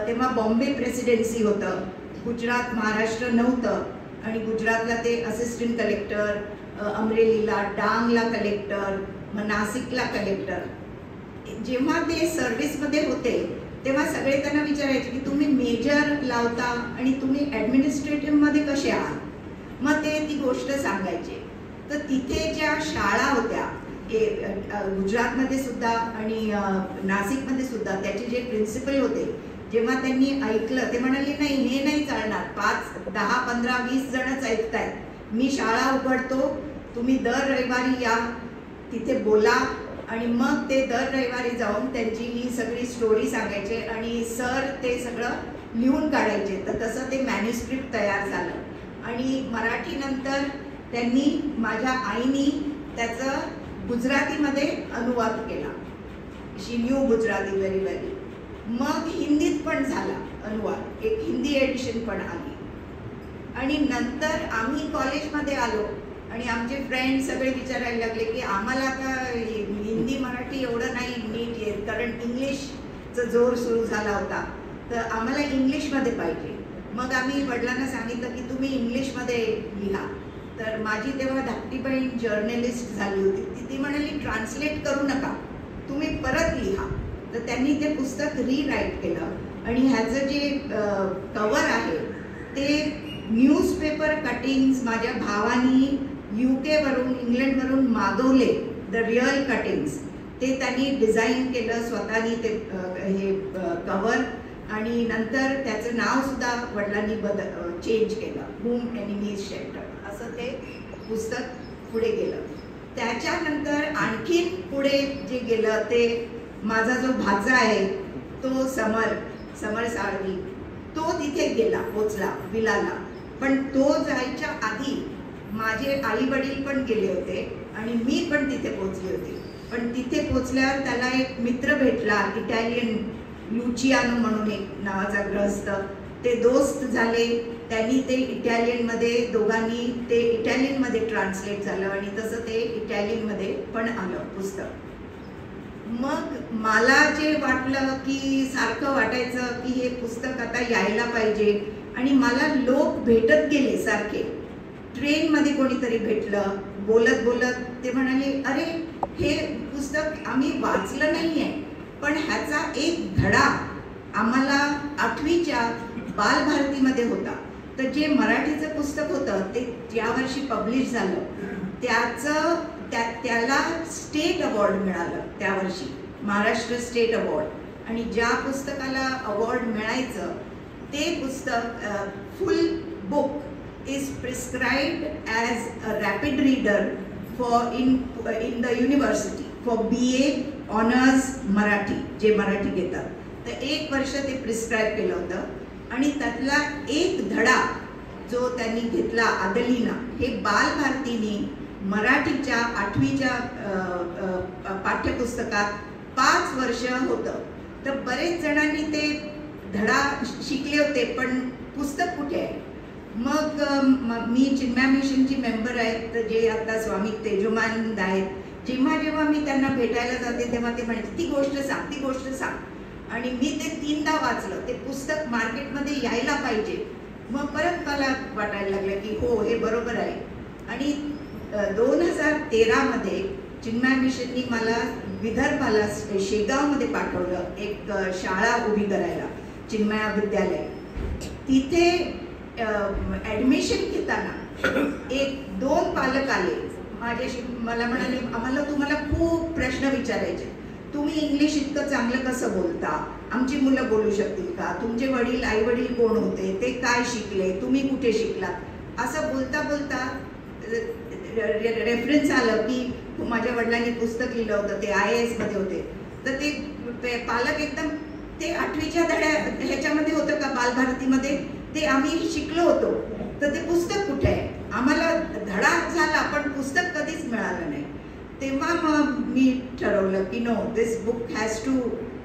तेव्हा बॉम्बे प्रेसिडेन्सी होतं, गुजरात महाराष्ट्र नव्हतं आणि गुजरातला ते असिस्टंट कलेक्टर, अमरेलीला डांगला कलेक्टर, मग नाशिकला कलेक्टर. जेव्हा ते सर्व्हिसमध्ये होते तेव्हा सगळे त्यांना विचारायचे की तुम्ही मेजर लावता आणि तुम्ही ॲडमिनिस्ट्रेटिव्हमध्ये कसे आहात? मग ते ती गोष्ट सांगायचे. तर तिथे ज्या शाळा होत्या गुजरातमध्ये सुद्धा आणि नाशिकमध्ये सुद्धा त्याचे जे प्रिन्सिपल होते, जेव्हा त्यांनी ऐकलं ते म्हणाले नाही हे नाही चालणार, 5, 10, 15, 20 जणच ऐकतायत, मी शाळा उघडतो, तुम्ही दर रविवारी या, तिथे बोला. आणि मग ते दर रविवारी जाऊन त्यांची ही सगळी स्टोरी सांगायचे आणि सर ते सगळं लिहून काढायचे. तर तसं ते मॅन्युस्क्रिप्ट तयार झालं आणि मराठीनंतर त्यांनी माझ्या आईनी त्याचं गुजरातीमध्ये अनुवाद केला. She knew Gujarati very very. मग हिंदीत पण झाला अनुवाद, एक हिंदी एडिशन पण आली. आणि नंतर आम्ही कॉलेजमध्ये आलो आणि आमचे फ्रेंड सगळे विचारायला लागले की आम्हाला आता हिंदी मराठी एवढं नाही नीट येत, कारण इंग्लिशचा जोर सुरू झाला होता, तर आम्हाला इंग्लिशमध्ये पाहिजे. मग आम्ही वडिलांना सांगितलं की तुम्ही इंग्लिशमध्ये लिहा. तर माझी तेव्हा धाकटी बहीण जर्नलिस्ट झाली होती, ती म्हणाली ट्रान्सलेट करू नका, तुम्ही परत लिहा. तर त्यांनी ते पुस्तक रीराईट केलं आणि ह्याचं जे कवर आहे ते न्यूजपेपर कटिंग्स माझ्या भावानी UK वरून इंग्लंडवरून मागवले, द रिअल कटिंग्स, ते त्यांनी डिझाईन केलं स्वतःनी ते हे कवर. आणि नंतर त्याचं नावसुद्धा वडिलांनी चेंज केलं, होम एनिमीज शेल्टर असं ते पुस्तक पुढे गेलं. त्याच्यानंतर आणखीन पुढे जे गेलं ते माझा जो भाचा आहे तो समर साळवी, तो तिथे गेला, पोचला विलाला. पण तो जायच्या आधी माझे आई वडील पण गेले होते आणि मी पण तिथे पोचली होती. पण तिथे पोचल्यावर त्याला एक मित्र भेटला, इटालियन, लुचियानो म्हणून एक नावाचा ग्रहस्थ. ते दोस्त झाले. त्यांनी ते इटॅलियनमध्ये दोघांनी ते इटॅलियनमध्ये ट्रान्सलेट झालं आणि तसं ते इटॅलियनमध्ये पण आलं पुस्तक. मग मला जे वाटलं की सारखं वाटायचं की हे पुस्तक आता यायला पाहिजे आणि मला लोक भेटत गेले सारखे. ट्रेनमध्ये कोणीतरी भेटलं, बोलत बोलत ते म्हणाले, अरे हे पुस्तक आम्ही वाचलं नाही आहे, पण ह्याचा एक धडा आम्हाला 8वीच्या बालभारतीमध्ये होता. तर जे मराठीचं पुस्तक होतं ते ज्या वर्षी पब्लिश झालं त्याला स्टेट अवॉर्ड मिळालं त्या वर्षी, महाराष्ट्र स्टेट अवॉर्ड. आणि ज्या पुस्तकाला अवॉर्ड मिळायचं ते पुस्तक फुल book is prescribed as a rapid reader for in the university for BA Honors Marathi, जे मराठी घेतात. तर 1 वर्ष ते प्रिस्क्राईब केलं होतं आणि त्यातला एक धडा जो त्यांनी घेतला, आदलीना, हे बालभारतीने मराठीच्या 8वीच्या पाठ्यपुस्तकात 5 वर्ष होतं. तर बरेच जणांनी ते धडा शिकले होते, पण पुस्तक कुठे आहे? मग मी चिन्मय मिशनची मेंबर आहे, तर जे आता स्वामी तेजोमानंद आहेत, जेव्हा जेव्हा मी त्यांना भेटायला जाते तेव्हा ते म्हणायचे, ती गोष्ट सांग. आणि मी ते 3दा वाचलं. ते पुस्तक मार्केटमध्ये यायला पाहिजे. मग परत मला वाटायला लागलं की हो, हे बरोबर आहे. आणि 2013मध्ये चिन्मय मिशननी मला विदर्भाला शेगावमध्ये पाठवलं, एक शाळा उभी करायला, चिन्मया विद्यालय. तिथे ॲडमिशन घेताना 1-2 पालक आले माझ्याशी, मला म्हणाले, आम्हाला तुम्हाला खूप प्रश्न विचारायचे, तुम्ही इंग्लिश इतकं चांगलं कसं बोलता, आमची मुलं बोलू शकतील का, तुमचे वडील आई वडील कोण होते, ते काय शिकले, तुम्ही कुठे शिकलात. असं बोलता बोलता रेफरन्स आलं की माझ्या वडिलांनी पुस्तक लिहिलं होतं, ते IAS मध्ये होते. तर ते पालक एकदम, ते 8वीच्या ह्याच्यामध्ये होतं का बालभारतीमध्ये, ते आम्ही शिकलो होतो, तर ते पुस्तक कुठे आहे? आम्हाला धडा झाला पण पुस्तक कधीच मिळालं नाही. तेव्हा मग मी ठरवलं की no, this book has to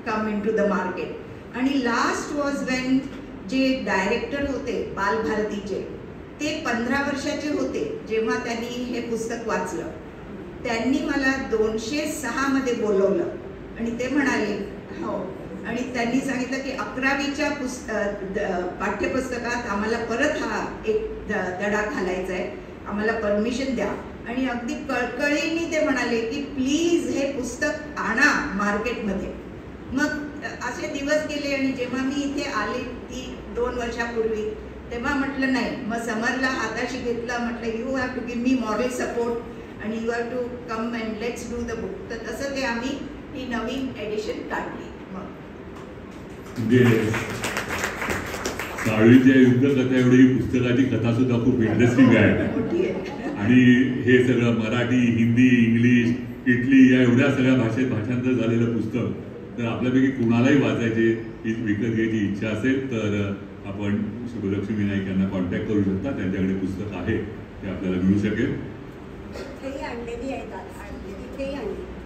come into the market. आणि लास्ट वॉज वेन जे डायरेक्टर होते बालभारतीचे, ते 15 वर्षाचे होते जेव्हा त्यांनी हे पुस्तक वाचलं. त्यांनी मला 206मध्ये बोलवलं आणि ते म्हणाले हो, आणि त्यांनी सांगितलं की 11वीच्या पाठ्यपुस्तकात आम्हाला परत हा एक धडा घालायचा आहे, आम्हाला परमिशन द्या. आणि अगदी कळकळीने ते म्हणाले की प्लीज हे पुस्तक आणा मार्केटमध्ये. मग असे दिवस गेले आणि जेव्हा मी इथे आले ती 2 वर्षापूर्वी, तेव्हा म्हटलं नाही, मग समरला हाताशी घेतलं, म्हटलं you have to give me moral support आणि you have to come and let's do the book. तर तसं ते आम्ही ही नवीन एडिशन काढली. म्हणजे साळवीच्या युद्धकथा एवढी पुस्तकाची कथा सुद्धा खूप इंटरेस्टिंग आहे. आणि हे सगळं मराठी, हिंदी, इंग्लिश, इटली या एवढ्या सगळ्या भाषेत भाषांतर झालेलं पुस्तक, तर आपल्यापैकी कुणालाही वाचायचे, विकत घ्यायची इच्छा असेल तर आपण शुभलक्ष्मी नाईक यांना कॉन्टॅक्ट करू शकता. त्यांच्याकडे पुस्तक आहे, ते आपल्याला मिळू शकेल.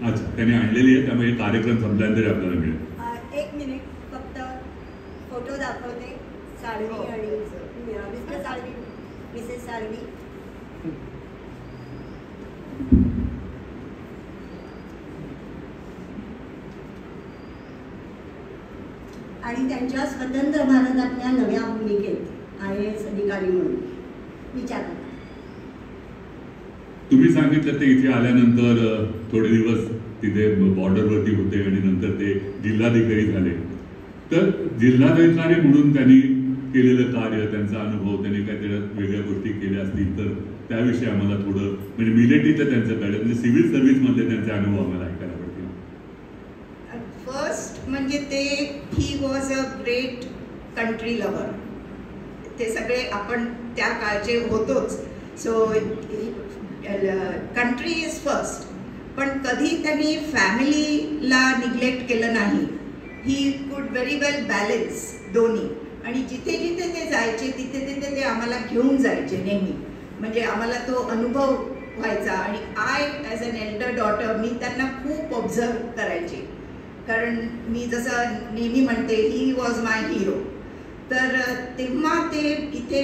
अच्छा, त्यांनी आणलेली आहे, त्यामुळे कार्यक्रम संपल्यानंतर आपल्याला मिळेल. 1 मिनिट फक्त फोटो दाखवते. साळवी आणि मिस्टर साळवी, मिसेस साळवी. आणि त्यांच्या स्वतंत्र भारतातल्या नव्या भूमिकेत IAS अधिकारी म्हणून विचार. तुम्ही सांगितलं ते इथे आल्यानंतर थोडे दिवस तिथे बॉर्डरवरती होते आणि नंतर ते जिल्हाधिकारी झाले. तर जिल्हाधिकारी म्हणून त्यांनी केलेलं कार्य, त्यांचा अनुभव, त्यांनी काय त्याच्यात वेगळ्या गोष्टी केल्या असतील तर त्याविषयी आम्हाला थोडं, म्हणजे मिलिटरीचं त्यांचं कळलं, म्हणजे सिव्हिल सर्व्हिसमधले त्यांचे अनुभव आम्हाला ऐकायला पडतील. फर्स्ट म्हणजे ते ही was a great country lover. ते सगळे आपण त्या काळचे होतोच. So country is first. पण कधी त्यांनी फॅमिलीला निग्लेक्ट केलं नाही. He could very well balance दोन्ही. आणि जिथे जिथे ते जायचे तिथे तिथे ते आम्हाला घेऊन जायचे नेहमी. म्हणजे आम्हाला तो अनुभव व्हायचा. आणि I as an elder daughter मी त्यांना खूप ऑब्झर्व करायचे. कारण मी जसं नेहमी म्हणते, ही वॉज माय हिरो. तर तेव्हा ते इथे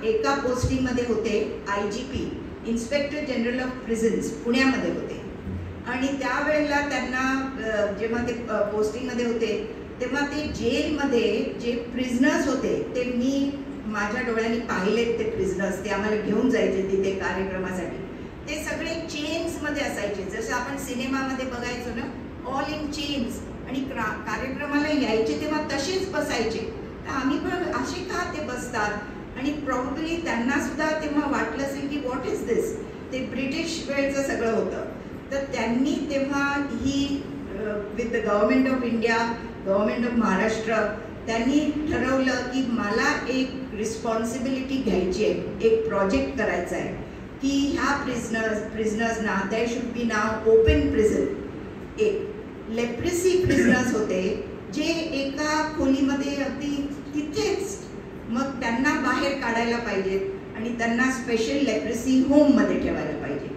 एका पोस्टिंगमध्ये होते, IGP, इन्स्पेक्टर जनरल ऑफ प्रिझन्स, पुण्यामध्ये होते. आणि त्यावेळेला त्यांना जेव्हा ते पोस्टिंगमध्ये होते तेव्हा ते जेलमध्ये जे प्रिझनर्स होते ते मी माझ्या डोळ्यांनी पाहिलेत. ते प्रिझनर्स ते आम्हाला घेऊन जायचे तिथे कार्यक्रमासाठी. ते सगळे चेन्समध्ये असायचे, जसं आपण सिनेमामध्ये बघायचो ना, ऑल इन चेन्स. आणि कार्यक्रमाला यायचे तेव्हा तसेच बसायचे. तर आम्ही पण असे का ते बसतात, आणि प्रॉब्ली त्यांना सुद्धा तेव्हा वाटलं असेल की व्हॉट इज दिस. ते ब्रिटिश वेळचं सगळं होतं. तर त्यांनी तेव्हा he with the government of India, government of Maharashtra, त्यांनी ठरवलं की मला एक रिस्पॉन्सिबिलिटी घ्यायची आहे, एक प्रोजेक्ट करायचा आहे की ह्या प्रिझनर्सना they should be now open prison. एक लेप्रेसी प्रिझनर्स होते जे एका खोलीमध्ये अगदी तिथेच, मग त्यांना बाहेर काढायला पाहिजेत आणि त्यांना स्पेशल लेप्रेसी होममध्ये ठेवायला पाहिजे.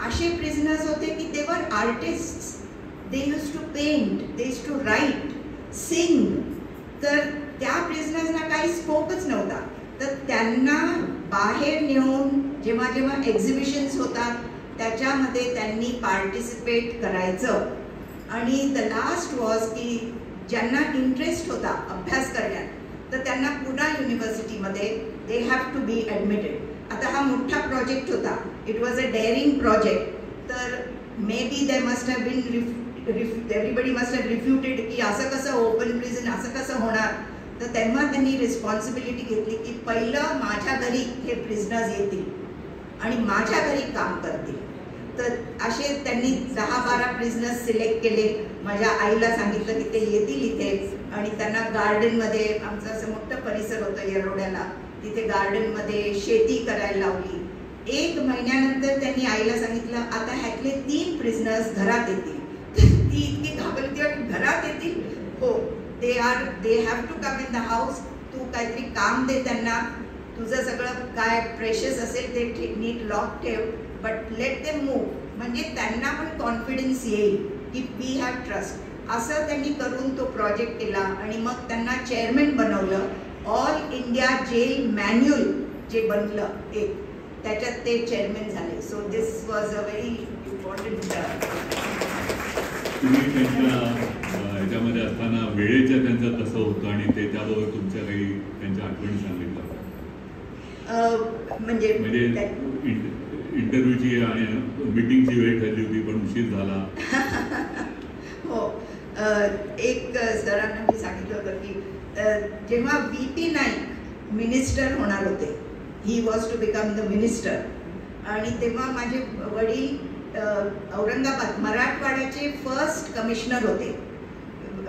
असे प्रिझनर्स होते की they were artists, they use to paint, they use to write, sing. तर त्या प्रिझनर्सना काही स्कोपच नव्हता. तर त्यांना बाहेर नेऊन जेव्हा जेव्हा एक्झिबिशन्स होतात त्याच्यामध्ये त्यांनी पार्टिसिपेट करायचं. आणि द लास्ट वॉज की ज्यांना इंटरेस्ट होता अभ्यास करण्यात तर त्यांना पुणा युनिव्हर्सिटीमध्ये they have to be admitted. आता हा मोठा प्रोजेक्ट होता, it was a daring project. तर maybe they must have been everybody must have refuted की असं कसं ओपन प्रिझन, असं कसं होणार. तर तेव्हा त्यांनी रिस्पॉन्सिबिलिटी घेतली की पहिलं माझ्या घरी हे प्रिझनर्स येतील आणि माझ्या घरी काम करतील. तर असे त्यांनी 10-12 प्रिझनर्स सिलेक्ट केले. माझ्या आईला सांगितलं की ते येतील इथे आणि त्यांना गार्डनमध्ये, आमचं असं मोठं परिसर होतं येरोड्याला, तिथे गार्डनमध्ये शेती करायला लावली. 1 महिन्यानंतर त्यांनी आईला सांगितलं आता ह्यातले 3 प्रिझनर्स घरात येतील. ती इतकी घाबरली, घरात येतील? हो, they have to come in the house. तू काहीतरी काम दे त्यांना, तुझं सगळं काय प्रेशस असेल ते नीट लॉक ठेव, बट लेट देम मूव. म्हणजे त्यांना पण कॉन्फिडन्स येईल की वी हॅव ट्रस्ट. असं त्यांनी करून तो प्रोजेक्ट केला आणि मग त्यांना चेअरमॅन बनवलं. ऑल इंडिया जेल मॅन्युअल जे बनलं एक, त्याच्यात ते चेअरमॅन झाले. So this was a very important. तुम्ही त्यांच्या ह्याच्यामध्ये असताना वेळेचं त्यांचं कसं होतं आणि ते त्याबरोबर तुमच्या काही त्यांच्या आठवणी सांगितल्या? म्हणजे इंटरव्ह्यूची आणि मीटिंगची वेळ ठरली होती पण उशीर झाला. हो, एक सरांना मी सांगितलं होतं की जेव्हा VP नाईक मिनिस्टर होणार होते, he was to become the minister, आणि तेव्हा माझे वडील औरंगाबाद मराठवाड्याचे फर्स्ट कमिशनर होते.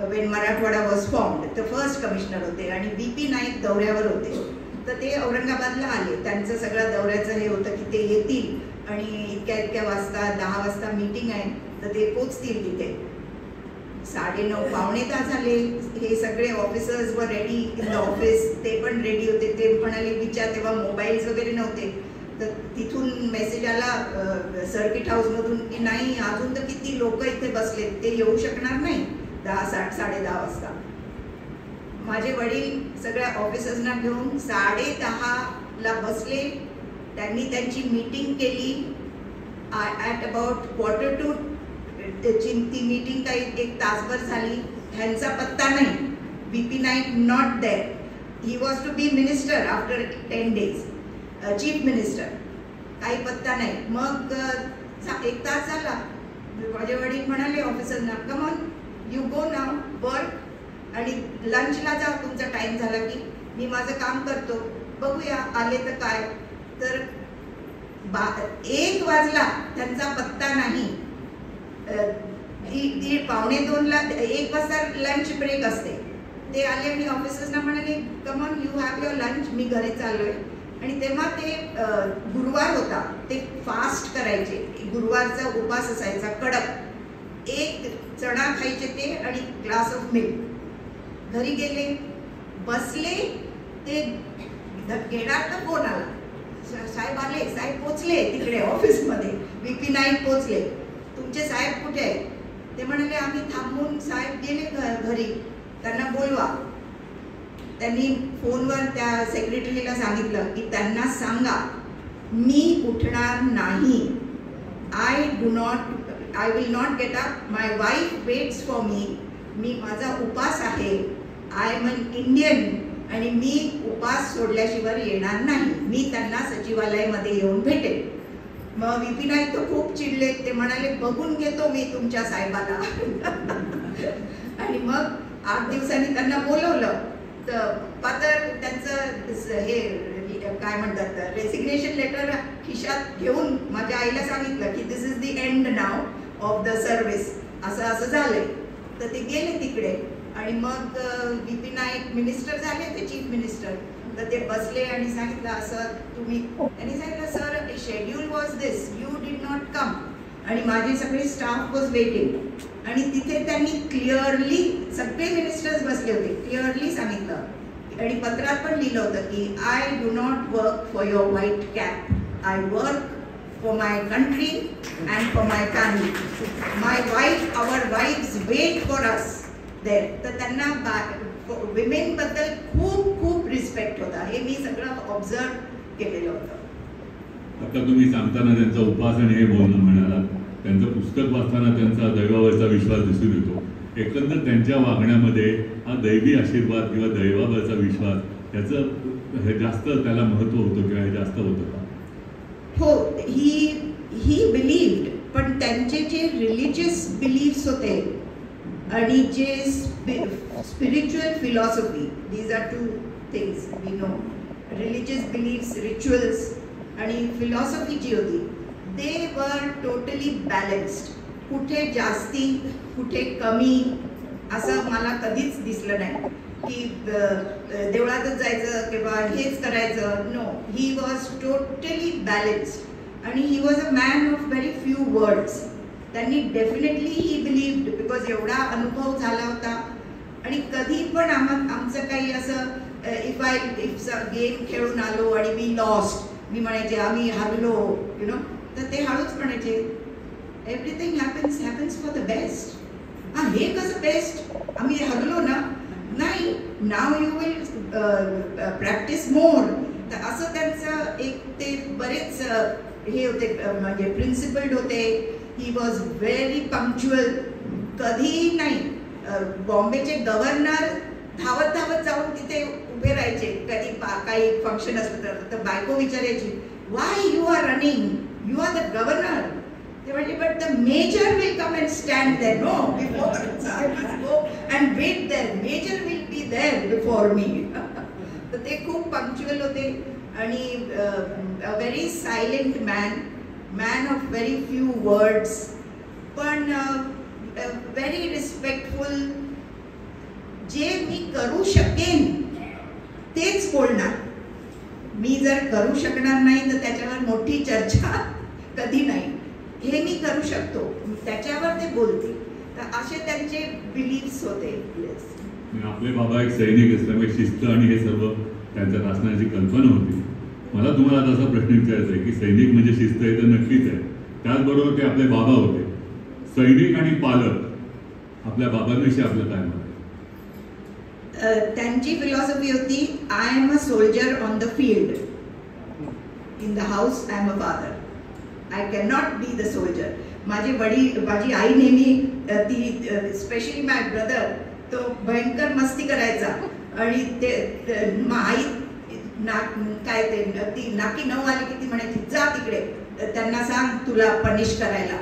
वेन मराठवाडा वॉज फॉर्म्ड तर फर्स्ट कमिशनर होते आणि VP नाईक दौऱ्यावर होते. तर ते औरंगाबादला आले. त्यांचं सगळं दौऱ्याचं हे होतं की ते येतील आणि इतक्या वाजता 10 वाजता मीटिंग आहे तर ते पोचतील तिथे. 9:30 पावणे तास झाले. हे सगळे officers were ready in the office, ते पण रेडी होते. ते म्हणाले विचार, तेव्हा मोबाईल्स वगैरे नव्हते. तर तिथून मेसेज आला सर्किट हाऊसमधून की नाही, अजून तर किती लोक इथे बसलेत, ते येऊ शकणार नाही 10:30 वाजता. माझे वडील सगळ्या ऑफिसर्सना घेऊन 10:30ला बसले. त्यांनी त्यांची मीटिंग केली. ॲट अबाउट 1:45 ती मीटिंग काही 1 तासभर झाली. ह्यांचा पत्ता नाही. VP Naik not there. He was to be minister after 10 days, chief minister. काही पत्ता नाही. मग 1 तास झाला. माझे वडील म्हणाले ऑफिसरना, come on you go now work आणि लंचला जा, तुमचा टाइम झाला की मी माझं काम करतो, बघूया आले तर काय. तर 1 वाजला, त्यांचा पत्ता नाही. 1:45ला 1 वाजता लंच ब्रेक असते. ते आले आणि ऑफिसर्सना म्हणाले come on you have your lunch, मी घरी चाललोय. आणि तेव्हा ते गुरुवार होता, ते फास्ट करायचे. गुरुवारचा उपास असायचा कडक. 1 चणा खायचे ते आणि ग्लास ऑफ मिल्क. घरी गेले, बसले, ते घेणार तर फोन आला, साहेब आले, साहेब पोचले तिकडे ऑफिसमध्ये. VP नाईक पोचले. तुमचे साहेब कुठे आहे? ते म्हणाले आम्ही थांबून, साहेब गेले घरी, त्यांना बोलवा. त्यांनी फोनवर त्या सेक्रेटरीला सांगितलं की त्यांना सांगा मी उठणार नाही. I will not get up. My wife waits for me. मी माझा उपास आहे. आय एम अन इंडियन आणि मी उपास सोडल्याशिवाय येणार नाही. मी त्यांना सचिवालयामध्ये येऊन भेटेन. मग व्ही.पी. नाईक तर खूप चिडले. ते म्हणाले बघून घेतो मी तुमच्या साहेबाला. आणि मग 8 दिवसांनी त्यांना बोलवलं. तर पातर त्यांचं हे काय म्हणतात रेसिग्नेशन लेटर खिशात घेऊन माझ्या आईला सांगितलं की this is the end now of the service. असं झालंय. तर ते गेले तिकडे आणि मग व्ही.पी. नाईक मिनिस्टर झाले, ते चीफ मिनिस्टर. तर ते बसले आणि सांगितलं असं तुम्ही. त्यांनी सांगितलं sir schedule was this, you did not come. आणि माझे सगळे स्टाफ वॉज वेटिंग. आणि तिथे त्यांनी क्लिअरली सगळे मिनिस्टर्स बसले होते, क्लिअरली सांगितलं आणि पत्रात पण लिहिलं होतं की I do not work for your white cap. I work for my country and for my family. Our wives wait for us there. तर त्यांना विमेन बद्दल खूप रिस्पेक्ट होता. हे मी सगळं ऑब्झर्व केलेलं होतं. आता तुम्ही सांगताना त्यांचा उपास आणि हे बोलणं म्हणाला, त्यांचं पुस्तक वाचताना त्यांचा दैवावरचा विश्वास दिसून येतो. एकंदर त्यांच्या वागण्यामध्ये हा दैवी आशीर्वाद किंवा दैवावरचा विश्वास याचं जास्त त्याला महत्त्व होतं किंवा हे जास्त होतं का? हो, ही बिलीव्ड. पण त्यांचे जे रिलिजियस बिलीफ्स होते आणि जे spiritual philosophy, these are 2 things we know. Religious beliefs, rituals आणि फिलॉसॉफी जी होती दे वर टोटली बॅलन्स्ड. कुठे जास्ती कुठे कमी असं मला कधीच दिसलं नाही की देवळातच जायचं किंवा हेच करायचं. No, he was totally balanced आणि he was a man of very few words. त्यांनी डेफिनेटली ही बिलीव्ड बिकॉज एवढा अनुभव झाला होता. आणि कधी पण आमचं काही असं इफ गेम खेळून आलो आणि वी लॉस्ट, मी म्हणायचे आम्ही हरलो यु नो, तर ते हळूच म्हणायचे everything happens for the best. हां, हे कसं बेस्ट, आम्ही हरलो ना. नाही, नाव यू विल प्रॅक्टिस मोर. तर असं त्यांचं एक ते बरेच हे होते, म्हणजे प्रिन्सिपल्ड होते. He was very punctual. कधी नाही. बॉम्बेचे गव्हर्नर धावत जाऊन तिथे उभे राहायचे कधी काही फंक्शन असलं तर बायको विचारायची why you are running, you are the governor. ते म्हणजे but the major will come and stand there, no before go and wait there. Major will be there before me. तर ते खूप पंक्च्युअल होते आणि a very silent man of very few words, पण very respectful. जे मी करू शकेन तेच बोलणार. मी जर करू शकणार नाही तर त्याच्यावर मोठी चर्चा कधी नाही. हे मी करू शकतो त्याच्यावर ते बोलते. तर असे त्यांचे बिलीफ्स होते. आपले बाबा एक सैनिक असल्यामुळे शिस्त आणि हे सर्व त्यांच्यात असण्याची कल्पना होती. मला तुम्हाला असा प्रश्न विचारायचा आहे की सैनिक म्हणजे शिस्त आहे तर नक्कीच आहे, त्याचबरोबर ते आपले बाबा होते. सैनिक आणि पालक आपल्या बाबांविषयी आपलं काय मत आहे? त्यांची फिलॉसॉफी होती I am a soldier on the field, in the house I am a father. I can not be the soldier. माझी आई नेहमी ती स्पेशली माय ब्रदर तो भयंकर मस्ती करायचा आणि ते आई काय ते ती नाकी नऊ आली की ती म्हणायची जा तिकडे त्यांना सांग तुला पनिश करायला,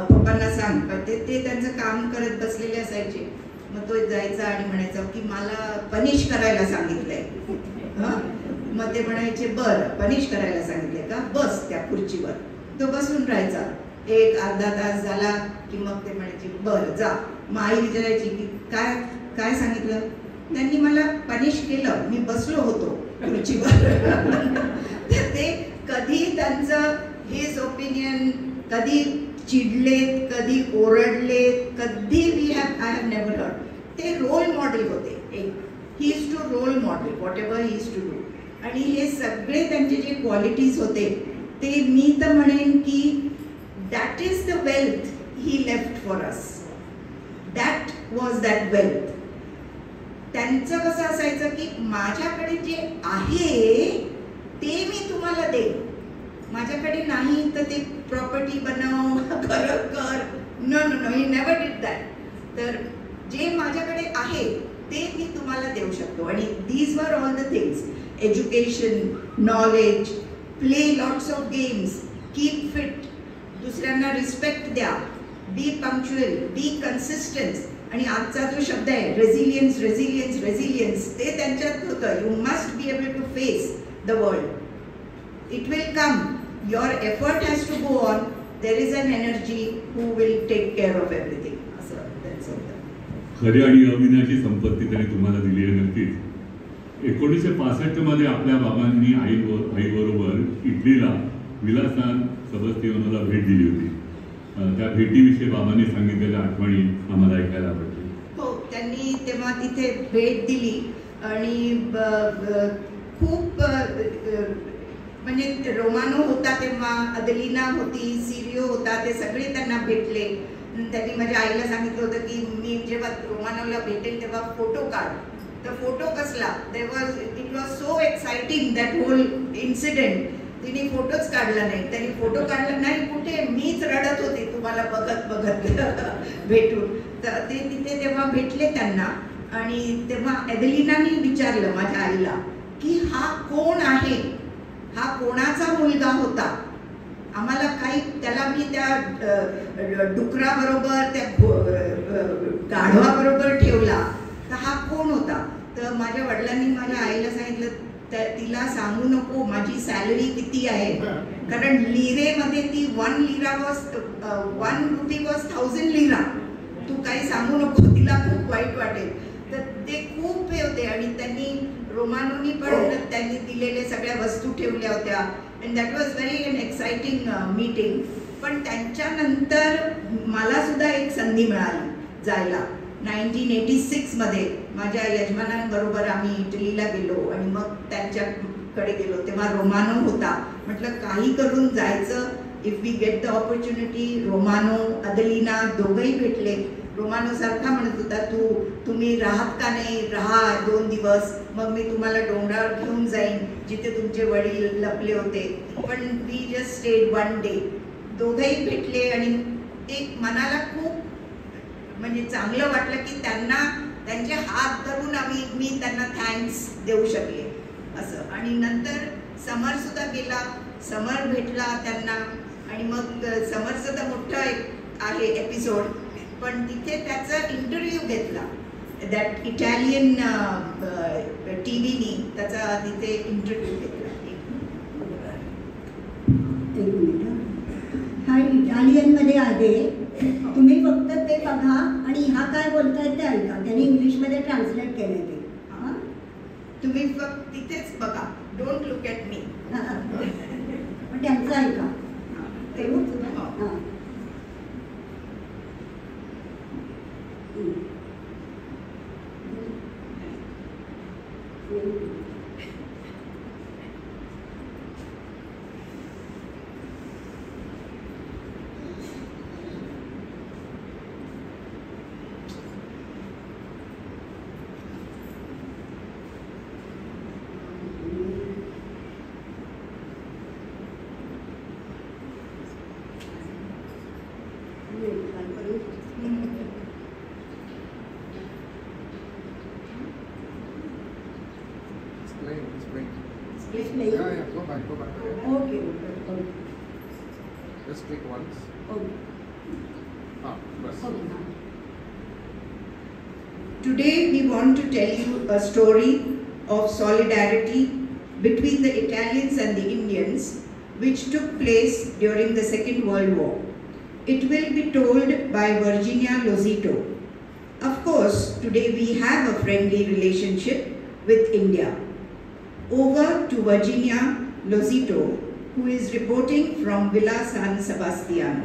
पप्पांना सांग. ते त्यांचं काम करत बसलेले असायचे. मग तो जायचा आणि म्हणायचा की मला पनिश करायला सांगितलंय. मग ते म्हणायचे बरं पनिश करायला सांगितलंय का, बस त्या खुर्चीवर. तो बसून राहायचा. 1-अर्धा तास झाला की मग ते म्हणायचे बरं जा. मग आई विचारायची की काय सांगितलं. त्यांनी मला पनिश केलं, मी बसलो होतो खुर्चीवर. ते कधी त्यांचं हिज ओपिनियन, कधी चिडलेत, कधी ओरडलेत, कधी आय हॅव नेव्हर हर्ड. ते रोल मॉडेल होते. He is to role model whatever he is to do. आणि हे सगळे त्यांचे जे क्वालिटीज होते ते मी तर म्हणेन की that is the wealth he left for us. That was that wealth. त्यांचं कसं असायचं की माझ्याकडे जे आहे ते मी तुम्हाला देईन, माझ्याकडे नाही तर ते प्रॉपर्टी बनव कर. No no no, he never did that. तर जे माझ्याकडे आहे ते मी तुम्हाला देऊ शकतो. आणि these were all the things: education, knowledge, play lots of games, keep fit, दुसऱ्यांना रिस्पेक्ट द्या, बी पंक्च्युअल, बी कन्सिस्टन्स. आणि आजचा जो शब्द आहे रेझिलियन्स, रेझिलियन्स, रेझिलियन्स, ते त्यांच्यात होतं. You must be able to face the world. It will come. Your effort has to go on. There is an energy who will take care of everything. असं त्यांचं होतं. खरी आणि अविनाशी संपत्ती त्यांनी तुम्हाला दिली आहे नक्कीच. 1965 मध्ये आपल्या बाबांनी आईबरोबर इटलीला विलासान सबस्तियानोला भेट दिली होती. त्या भेटीविषयी बाबांनी सांगितलेल्या आठवणी आम्हाला ऐकायला आवडतील. हो, त्यांनी तेव्हा तिथे भेट दिली आणि खूप म्हणजे रोमानो होता तेव्हा, अदलिना होती, सिरियो होता, ते सगळे त्यांना भेटले. त्यांनी माझ्या आईला सांगितलं होतं की मी जेव्हा रोमानोला भेटेल तेव्हा फोटो काढ. तर फोटो कसला, it was so exciting that whole incident. तिने फोटोच काढला नाही. त्यांनी फोटो काढला नाही कुठे, मीच रडत होते तुम्हाला बघत बघत भेटून. तर ते तिथे तेव्हा भेटले त्यांना. आणि तेव्हा एदलिनाने विचारलं माझ्या आईला की हा कोण आहे, हा कोणाचा मुलगा होता. आम्हाला काही, त्याला मी त्या डुकराबरोबर, त्या गाढवाबरोबर ठेवला, तर हा कोण होता. तर माझ्या वडिलांनी माझ्या आईला सांगितलं तिला सांगू नको माझी सॅलरी किती आहे, कारण लिरेमध्ये ती 1 lira was 1 rupee was 1000 lira. तू काही सांगू नको, तिला खूप वाईट वाटेल. तर ते खूप हे होते. आणि त्यांनी रोमानोनी पण त्यांनी दिलेले सगळ्या वस्तू ठेवल्या होत्या. And that was very unexciting meeting. पण त्यांच्यानंतर मला सुद्धा एक संधी मिळाली जायला. 1986 मध्ये माझ्या यजमानांबरोबर आम्ही इटलीला गेलो आणि मग त्यांच्याकडे गेलो. तेव्हा रोमानो होता. म्हटलं काही करून जायचं, if we get the opportunity. Romano, Adelina दोघंही भेटले. रोमानो सारखा म्हणत होता तुम्ही राहत का नाही, राहा 2 दिवस, मग मी तुम्हाला डोंगरावर घेऊन जाईन जिथे तुमचे वडील लपले होते. पण वी जस्ट स्टेड 1 डे. दोघंही भेटले आणि एक मनाला खूप म्हणजे चांगलं वाटलं की त्यांना त्यांचे हात धरून मी त्यांना थँक्स देऊ शकले असं. आणि नंतर समर सुद्धा गेला, समर भेटला त्यांना. आणि मग समरचं तर मोठं एक आहे एपिसोड, पण तिथे त्याचा इंटरव्ह्यू घेतला. दॅट इटालियन टीव्हीनी त्याचा तिथे इंटरव्ह्यू घेतला. एक मिनिट. हा इटालियनमध्ये आहे, तुम्ही फक्त ते बघा आणि हा काय बोलतायत ते ऐका. त्यांनी इंग्लिशमध्ये ट्रान्सलेट केले ते. तुम्ही फक्त तिथेच बघा, डोंट लुक ॲट मी. पण त्यांचं ऐका. Yeah, go back. Okay. Just click once. Okay. Bas. Okay. Today we want to tell you a story of solidarity between the Italians and the Indians, which took place during the Second World War. It will be told by Virginia Lozito. Of course, today we have a friendly relationship with India. Over to Virginia Lozito, who is reporting from Villa San Sebastiano.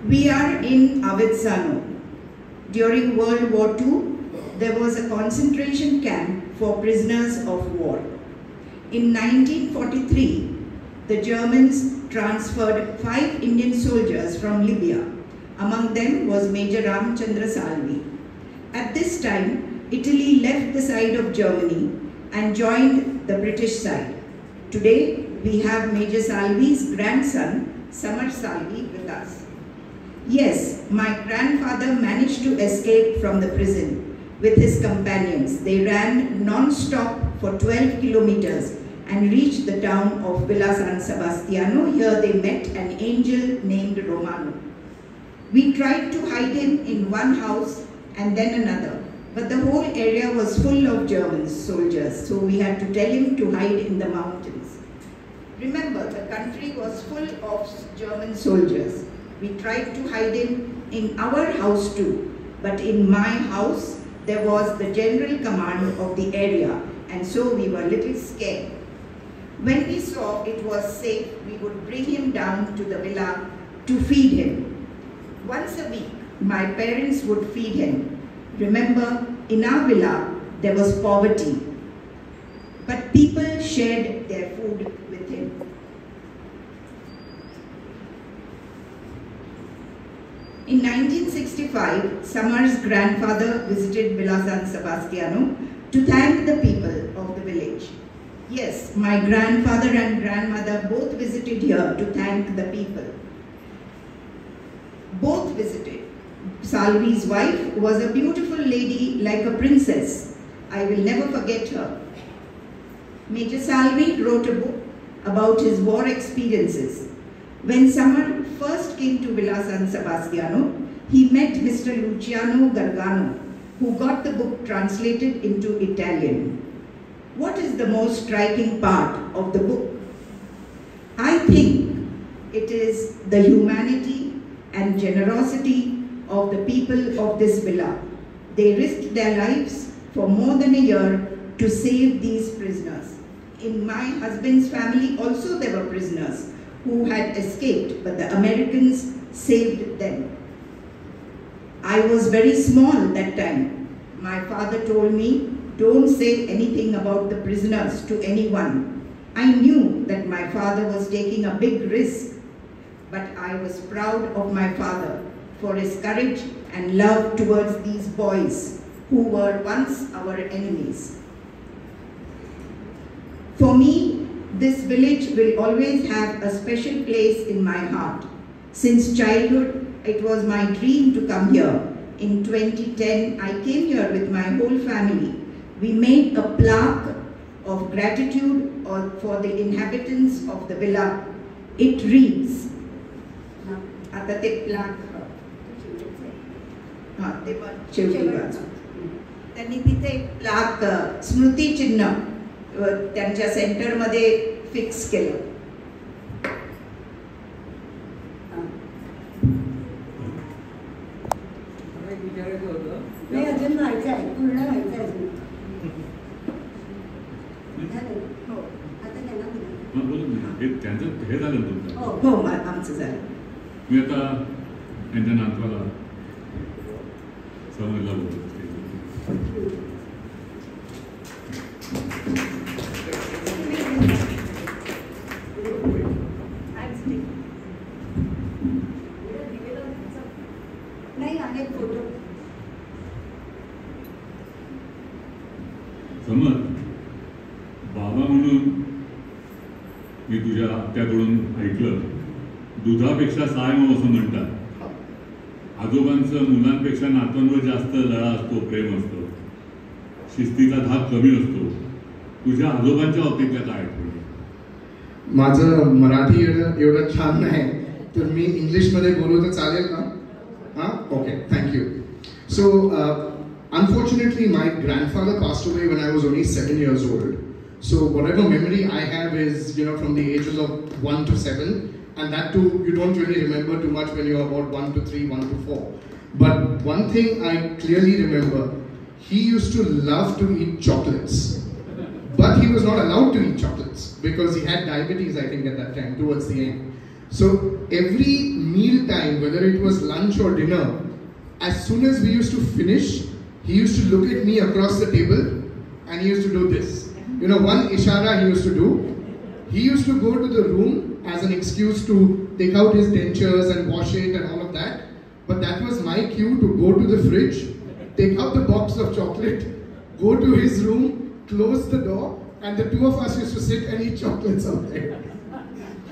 We are in Avezzano. During World War II, there was a concentration camp for prisoners of war. In 1943, the Germans transferred 5 Indian soldiers from Libya. Among them was Major Ramchandra Salvi. At this time, Italy left the side of Germany and joined the British side. Today, we have Major Salvi's grandson, Samar Salvi, with us. Yes, my grandfather managed to escape from the prison with his companions. They ran non-stop for 12 kilometers and reached the town of Villa San Sebastiano. Here they met an angel named Romano. We tried to hide him in one house and then another, but the whole area was full of German soldiers, so we had to tell him to hide in the mountains. Remember, the country was full of German soldiers. We tried to hide him in our house too, but in my house there was the general command of the area, and so we were a little scared. When we saw it was safe, we would bring him down to the villa to feed him. Once a week, my parents would feed him. Remember, in our villa, there was poverty, but people shared their food with him. In 1965, Samar's grandfather visited Villa San Sebastiano to thank the people of the village. Yes, my grandfather and grandmother both visited here to thank the people. Both visited. Salvi's wife was a beautiful lady like a princess. I will never forget her. Major Salvi wrote a book about his war experiences. When Samar first came to Villa San Sebastiano, he met Mr. Luciano Gargano, who got the book translated into Italian. What is the most striking part of the book? I think it is the humanity and generosity of the people of this villa. They risked their lives for more than a year to save these prisoners. In my husband's family also there were prisoners who had escaped, but the Americans saved them. I was very small that time. My father told me, don't say anything about the prisoners to anyone. I knew that my father was taking a big risk, but I was proud of my father for his courage and love towards these boys who were once our enemies. For me, this village will always have a special place in my heart. Since childhood, it was my dream to come here. In 2010, I came here with my whole family. We made a plaque of gratitude for the inhabitants of the villa. It reads, आता ते plaque ते पण शेवटी वाचा. त्यांनी तिथे plaque स्मृती चिन्ह त्यांच्या सेंटरमध्ये फिक्स केलं. नाही, अजून व्हायचं आहे, पूर्ण व्हायचं आहे अजून. हो, आता त्यांना त्यांचं हे झालं तुमचं. हो, आमचं झालं. मी आता त्यांच्या नातवाला समजला बोलतो. नाही, अनेक फोटो. समज बाबा म्हणून मी तुझ्या आत्याकडून ऐकलं, दुधापेक्षा साय मग असं म्हणतात. आजोबांचं मुलांपेक्षा नातवांवर जास्त लळा असतो, प्रेम असतो, शिस्तीचा धाक कमी असतो. तुझ्या आजोबांच्या बाबतीतल्या काय आठवणी? माझं मराठी एवढं छान नाही, तर मी इंग्लिशमध्ये बोलू तर चालेल का? हां, okay, thank you. So unfortunately, my grandfather passed away when I was only 7 years old. So whatever memory I have is, from the ages of 1 to 7, and that too, you don't really remember too much when you're about 1 to 3, 1 to 4. But one thing I clearly remember, he used to love to eat chocolates. But he was not allowed to eat chocolates because he had diabetes, I think, at that time, towards the end. So every meal time, whether it was lunch or dinner, as soon as we used to finish, he used to look at me across the table and he used to do this. One ishara he used to do. He used to go to the room as an excuse to take out his dentures and wash it and all of that. But that was my cue to go to the fridge, take out the box of chocolate, go to his room, close the door, and the two of us used to sit and eat chocolates out there.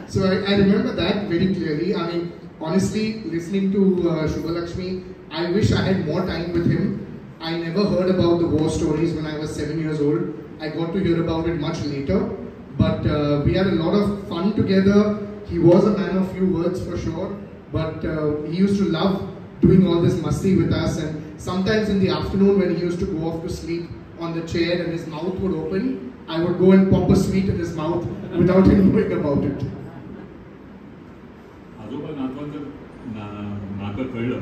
So I remember that very clearly. I mean, honestly, listening to Shubhalakshmi, I wish I had more time with him. I never heard about the war stories when I was 7 years old. I got to hear about it much later. But we had a lot of fun together. He was a man of few words for sure. But he used to love doing all this masti with us. And sometimes in the afternoon when he used to go off to sleep on the chair and his mouth would open, I would go and pop a sweet in his mouth without him knowing about it. आजोबा नातवांचं नातं कळलं.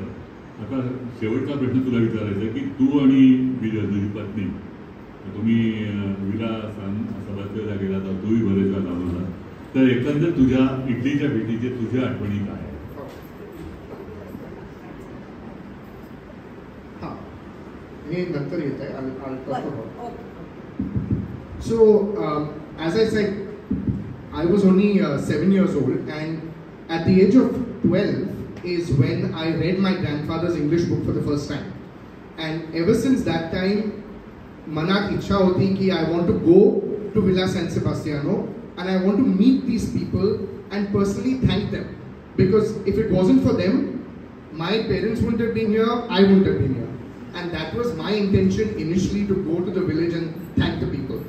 आता शेवटचा प्रश्न तुला विचारायचा आहे की तू आणि विला तुझी पत्नी तुम्ही विला सभास्थळला गेला तर तूही बरेच वेळा लावला. तर एकंदर तुझ्या इडलीच्या भेटीचे तुझ्या आठवणी काय आहेत? हे नंतर येत आहे. So, as I said, I was only 7 years old, and at the age of 12 is when I read my grandfather's English book for the first time. And ever since that time, manat ichha hoti ki I want to go to Villa San Sebastiano and I want to meet these people and personally thank them. Because if it wasn't for them, my parents wouldn't have been here, I wouldn't have been here. And that was my intention initially, to go to the village and thank the people.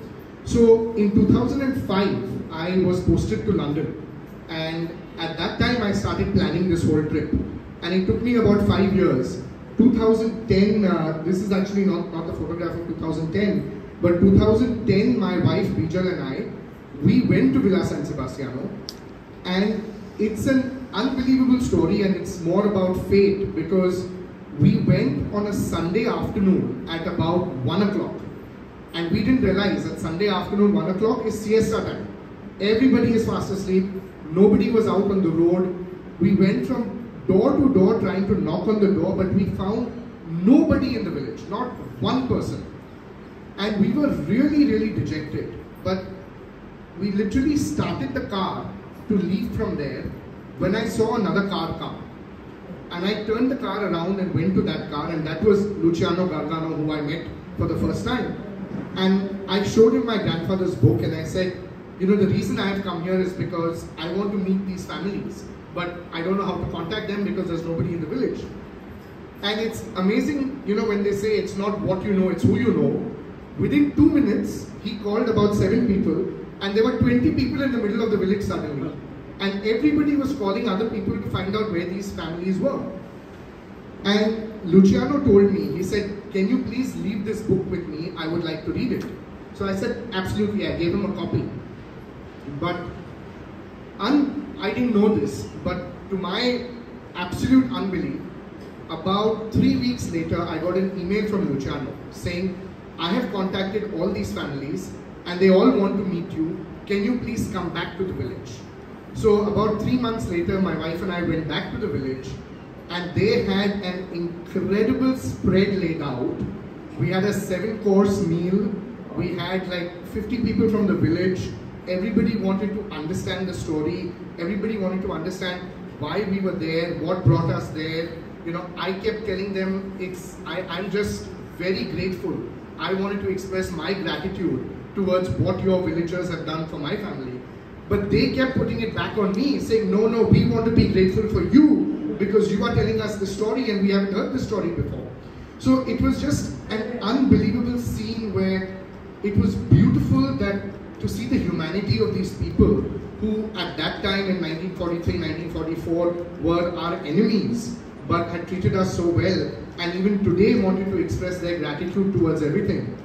So in 2005, I was posted to London, and at that time I started planning this whole trip, and it took me about 5 years. 2010, this is actually not the photograph of 2010, but 2010 my wife Bijal and I, we went to Villa San Sebastiano, and it's an unbelievable story, and it's more about fate, because we went on a Sunday afternoon at about 1 o'clock. And we didn't realize that Sunday afternoon, 1 o'clock is siesta time. Everybody is fast asleep. Nobody was out on the road. We went from door to door trying to knock on the door, but we found nobody in the village, not one person. And we were really, really dejected. But we literally started the car to leave from there when I saw another car come. And I turned the car around and went to that car, and that was Luciano Gargano, who I met for the first time. And I showed him my grandfather's book, and I said, you know, the reason I have come here is because I want to meet these families, but I don't know how to contact them because there's nobody in the village. And it's amazing, you know, when they say it's not what you know, it's who you know. Within 2 minutes, he called about 7 people, and there were 20 people in the middle of the village suddenly. And everybody was calling other people to find out where these families were. And Luciano told me, he said, can you please leave this book with me? I would like to read it. So I said, absolutely. I gave him a copy. But I didn't know this, but to my absolute unbelief, about 3 weeks later, I got an email from Luciano saying, I have contacted all these families and they all want to meet you. Can you please come back to the village? So about 3 months later, my wife and I went back to the village, and they had an incredible spread laid out. We had a 7-course meal. We had like 50 people from the village. Everybody wanted to understand the story. Everybody wanted to understand why we were there, what brought us there. You know, I kept telling them, I'm just very grateful. I wanted to express my gratitude towards what your villagers have done for my family. But they kept putting it back on me, saying, no, we want to be grateful for you because you are telling us the story and we haven't heard the story before. So it was just an unbelievable scene where it was beautiful to see the humanity of these people who at that time in 1943, 1944 were our enemies, but had treated us so well, and even today wanted to express their gratitude towards everything.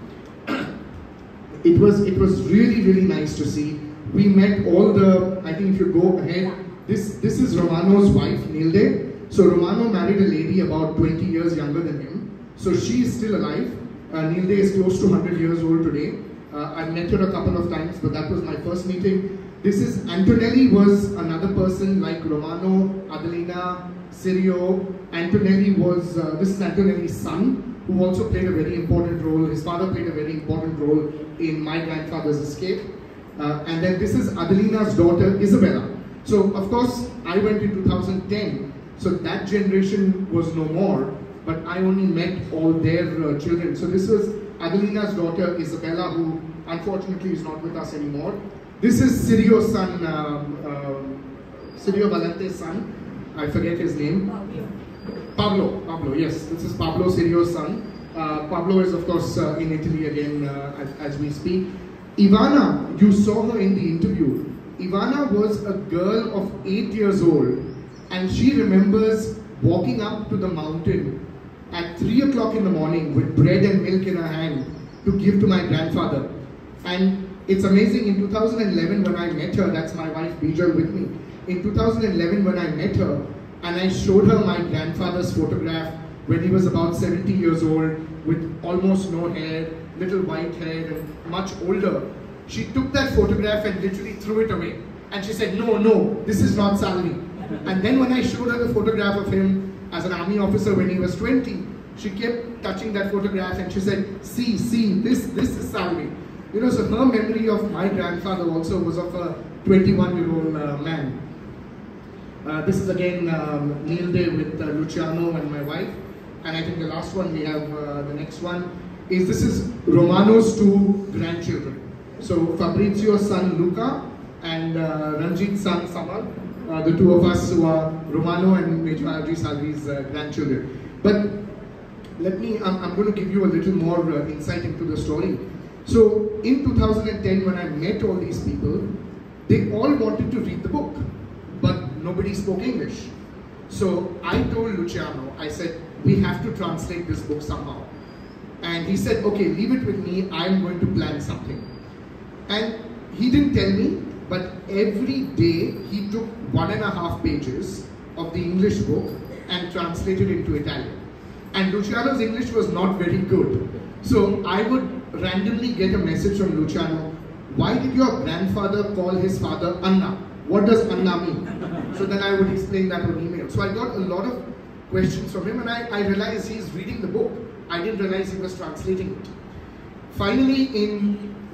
It was really, really nice to see. We met all the, I think if you go ahead, this is Romano's wife, Nilde. So Romano married a lady about 20 years younger than him. So she is still alive. Nilde is close to 100 years old today. I've met her a couple of times, but that was my first meeting. This is Antonelli, was another person like Romano, Adelina, Sirio. Antonelli was, this is Antonelli's son, who also played a very important role. His father played a very important role in my grandfather's escape. And then this is Adelina's daughter, Isabella. So of course I went in 2010, so that generation was no more, but I only met all their children. So this was Adelina's daughter Isabella, who unfortunately is not with us anymore. This is Sirio's son, Sirio Valente's son, I forget his name. Pablo, yes, this is Pablo, Sirio's son. Pablo is of course in Italy again as we speak. Ivana, you saw her in the interview. Ivana was a girl of 8 years old, and she remembers walking up to the mountain at 3 o'clock in the morning with bread and milk in her hand to give to my grandfather. And it's amazing, in 2011 when I met her, that's my wife Bijal with me, in 2011 when I met her and I showed her my grandfather's photograph when he was about 70 years old with almost no hair, little white hair and much older, she took that photograph and literally threw it away. And she said, no, this is not Salvi. And then when I showed her the photograph of him as an army officer when he was 20, she kept touching that photograph and she said, see, this is Salvi. You know, so her memory of my grandfather also was of a 21-year-old man. This is again Neil Day with Luciano and my wife. And I think the last one we have, the next one, this is Romano's 2 grandchildren. So Fabrizio's son Luca and Ranjit's son Samar, the 2 of us who are Romano and Major Arji Salvi's grandchildren. But let me, I'm going to give you a little more insight into the story. So in 2010 when I met all these people, they all wanted to read the book, but nobody spoke English. So I told Luciano, I said, we have to translate this book somehow. And he said, okay, leave it with me, I'm going to plan something. And he didn't tell me, but every day he took 1.5 pages of the English book and translated into Italian. And Luciano's English was not very good. So I would randomly get a message from Luciano, why did your grandfather call his father Anna? What does Anna mean? So then I would explain that on email. So I got a lot of questions from him and I realized he's reading the book. I didn't realize he was translating it. Finally,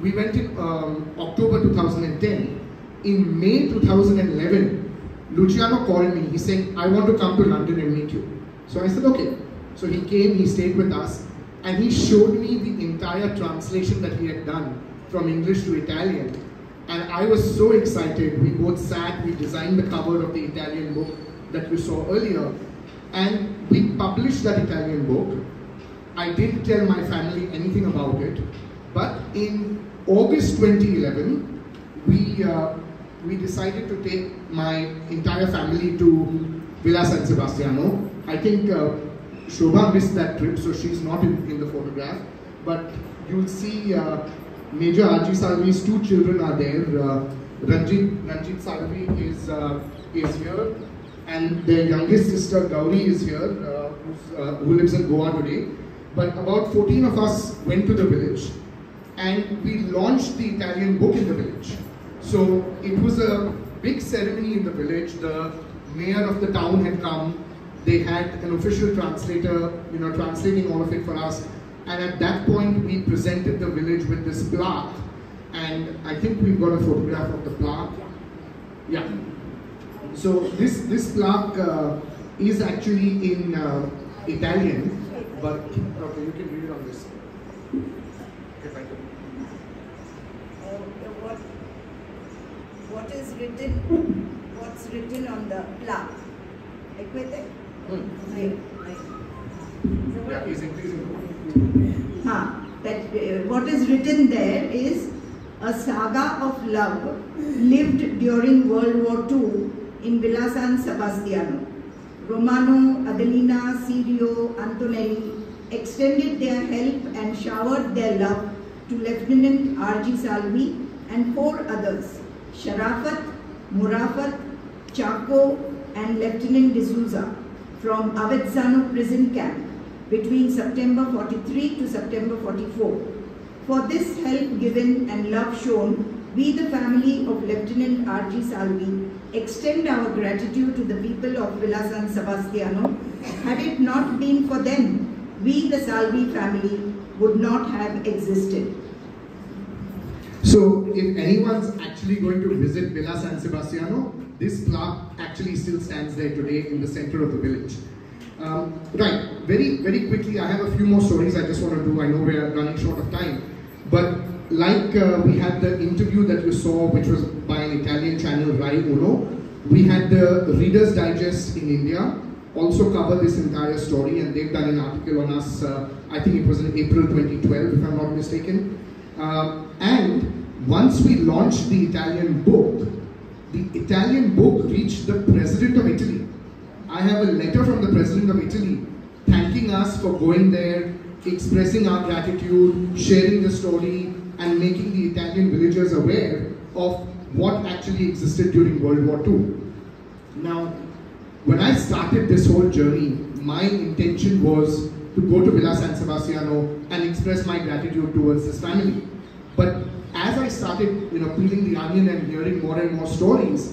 we went in October 2010. In May 2011, Luciano called me. He said, I want to come to London and meet you. So I said, okay. So he came, he stayed with us, and he showed me the entire translation that he had done from English to Italian. And I was so excited. We both sat, we designed the cover of the Italian book that you saw earlier, and we published that Italian book. I didn't tell my family anything about it, but in August 2011, we decided to take my entire family to Villa San Sebastiano. I think Shobha missed that trip, so she's not in the photograph, but you'll see Major Arji Salvi's 2 children are there. Ranjit Salvi is here, and their youngest sister Gauri is here, who lives in Goa today. But about 14 of us went to the village and we launched the Italian book in the village. So it was a big ceremony in the village. The mayor of the town had come. They had an official translator, translating all of it for us. And at that point, we presented the village with this plaque. And I think we've got a photograph of the plaque. Yeah. So this plaque is actually in Italian, but okay, you can read it on this. If I can. What is written? What's written on the plaque? Equate? Yeah, he's increasing. What is written there is a saga of love lived during World War II in Villa San Sebastiano. Romano, Adelina, Sirio, Antonelli extended their help and showered their love to Lieutenant Arji Salvi and 4 others, Sharafat, Murafat, Chaco and Lieutenant D'Souza from Avezzano prison camp between September 43 to September 44. For this help given and love shown, we, the family of Lieutenant Arji Salvi, extend our gratitude to the people of Villa San Sebastiano. Had it not been for them, we, the Salvi family, would not have existed. So, if anyone's actually going to visit Villa San Sebastiano, this plaque actually still stands there today in the center of the village. Right, very quickly, I have a few more stories I just want to do. I know we are running short of time, but like we had the interview that you saw, which was by an Italian channel, Rai Uno. We had the Reader's Digest in India also cover this entire story, and they've done an article on us, I think it was in April 2012, if I'm not mistaken. And once we launched the Italian book reached the President of Italy. I have a letter from the President of Italy thanking us for going there, expressing our gratitude, sharing the story, and making the Italian villagers aware of what actually existed during World War II. Now, when I started this whole journey, my intention was to go to Villa San Sebastiano and express my gratitude towards this family. But as I started, peeling the onion and hearing more and more stories,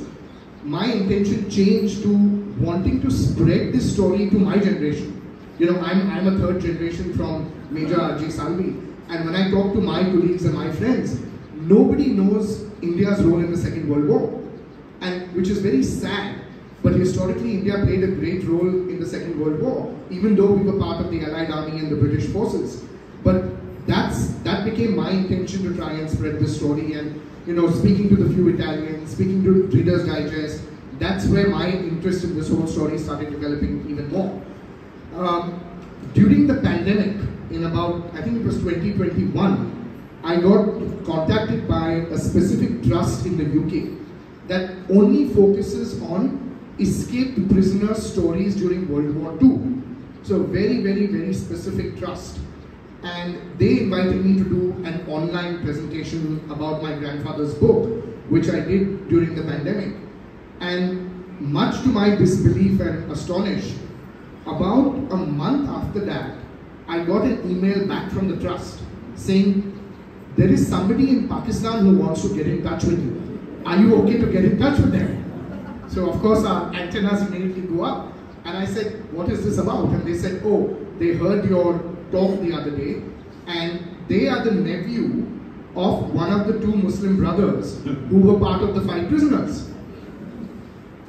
my intention changed to wanting to spread this story to my generation. I'm a third generation from Major R.G. Salvi, and when I talk to my colleagues and my friends, nobody knows India's role in the Second World War, and which is very sad. But historically, India played a great role in the Second World War, even though we were part of the Allied Army and the British forces. But that became my intention to try and spread this story, and speaking to the few Italians, speaking to Reader's Digest, that's where my interest in this whole story started developing even more. During the pandemic, in about, I think it was 2021, I got contacted by a specific trust in the UK that only focuses on escaped prisoner stories during World War II. So very specific trust. And they invited me to do an online presentation about my grandfather's book, which I did during the pandemic. And much to my disbelief and astonish, about a month after that, I got an email back from the trust saying, there is somebody in Pakistan who wants to get in touch with you. Are you okay to get in touch with them? So of course our antennas immediately go up, and I said, what is this about? And they said, oh, they heard your talk the other day, and they are the nephew of one of the two Muslim brothers who were part of the 5 prisoners.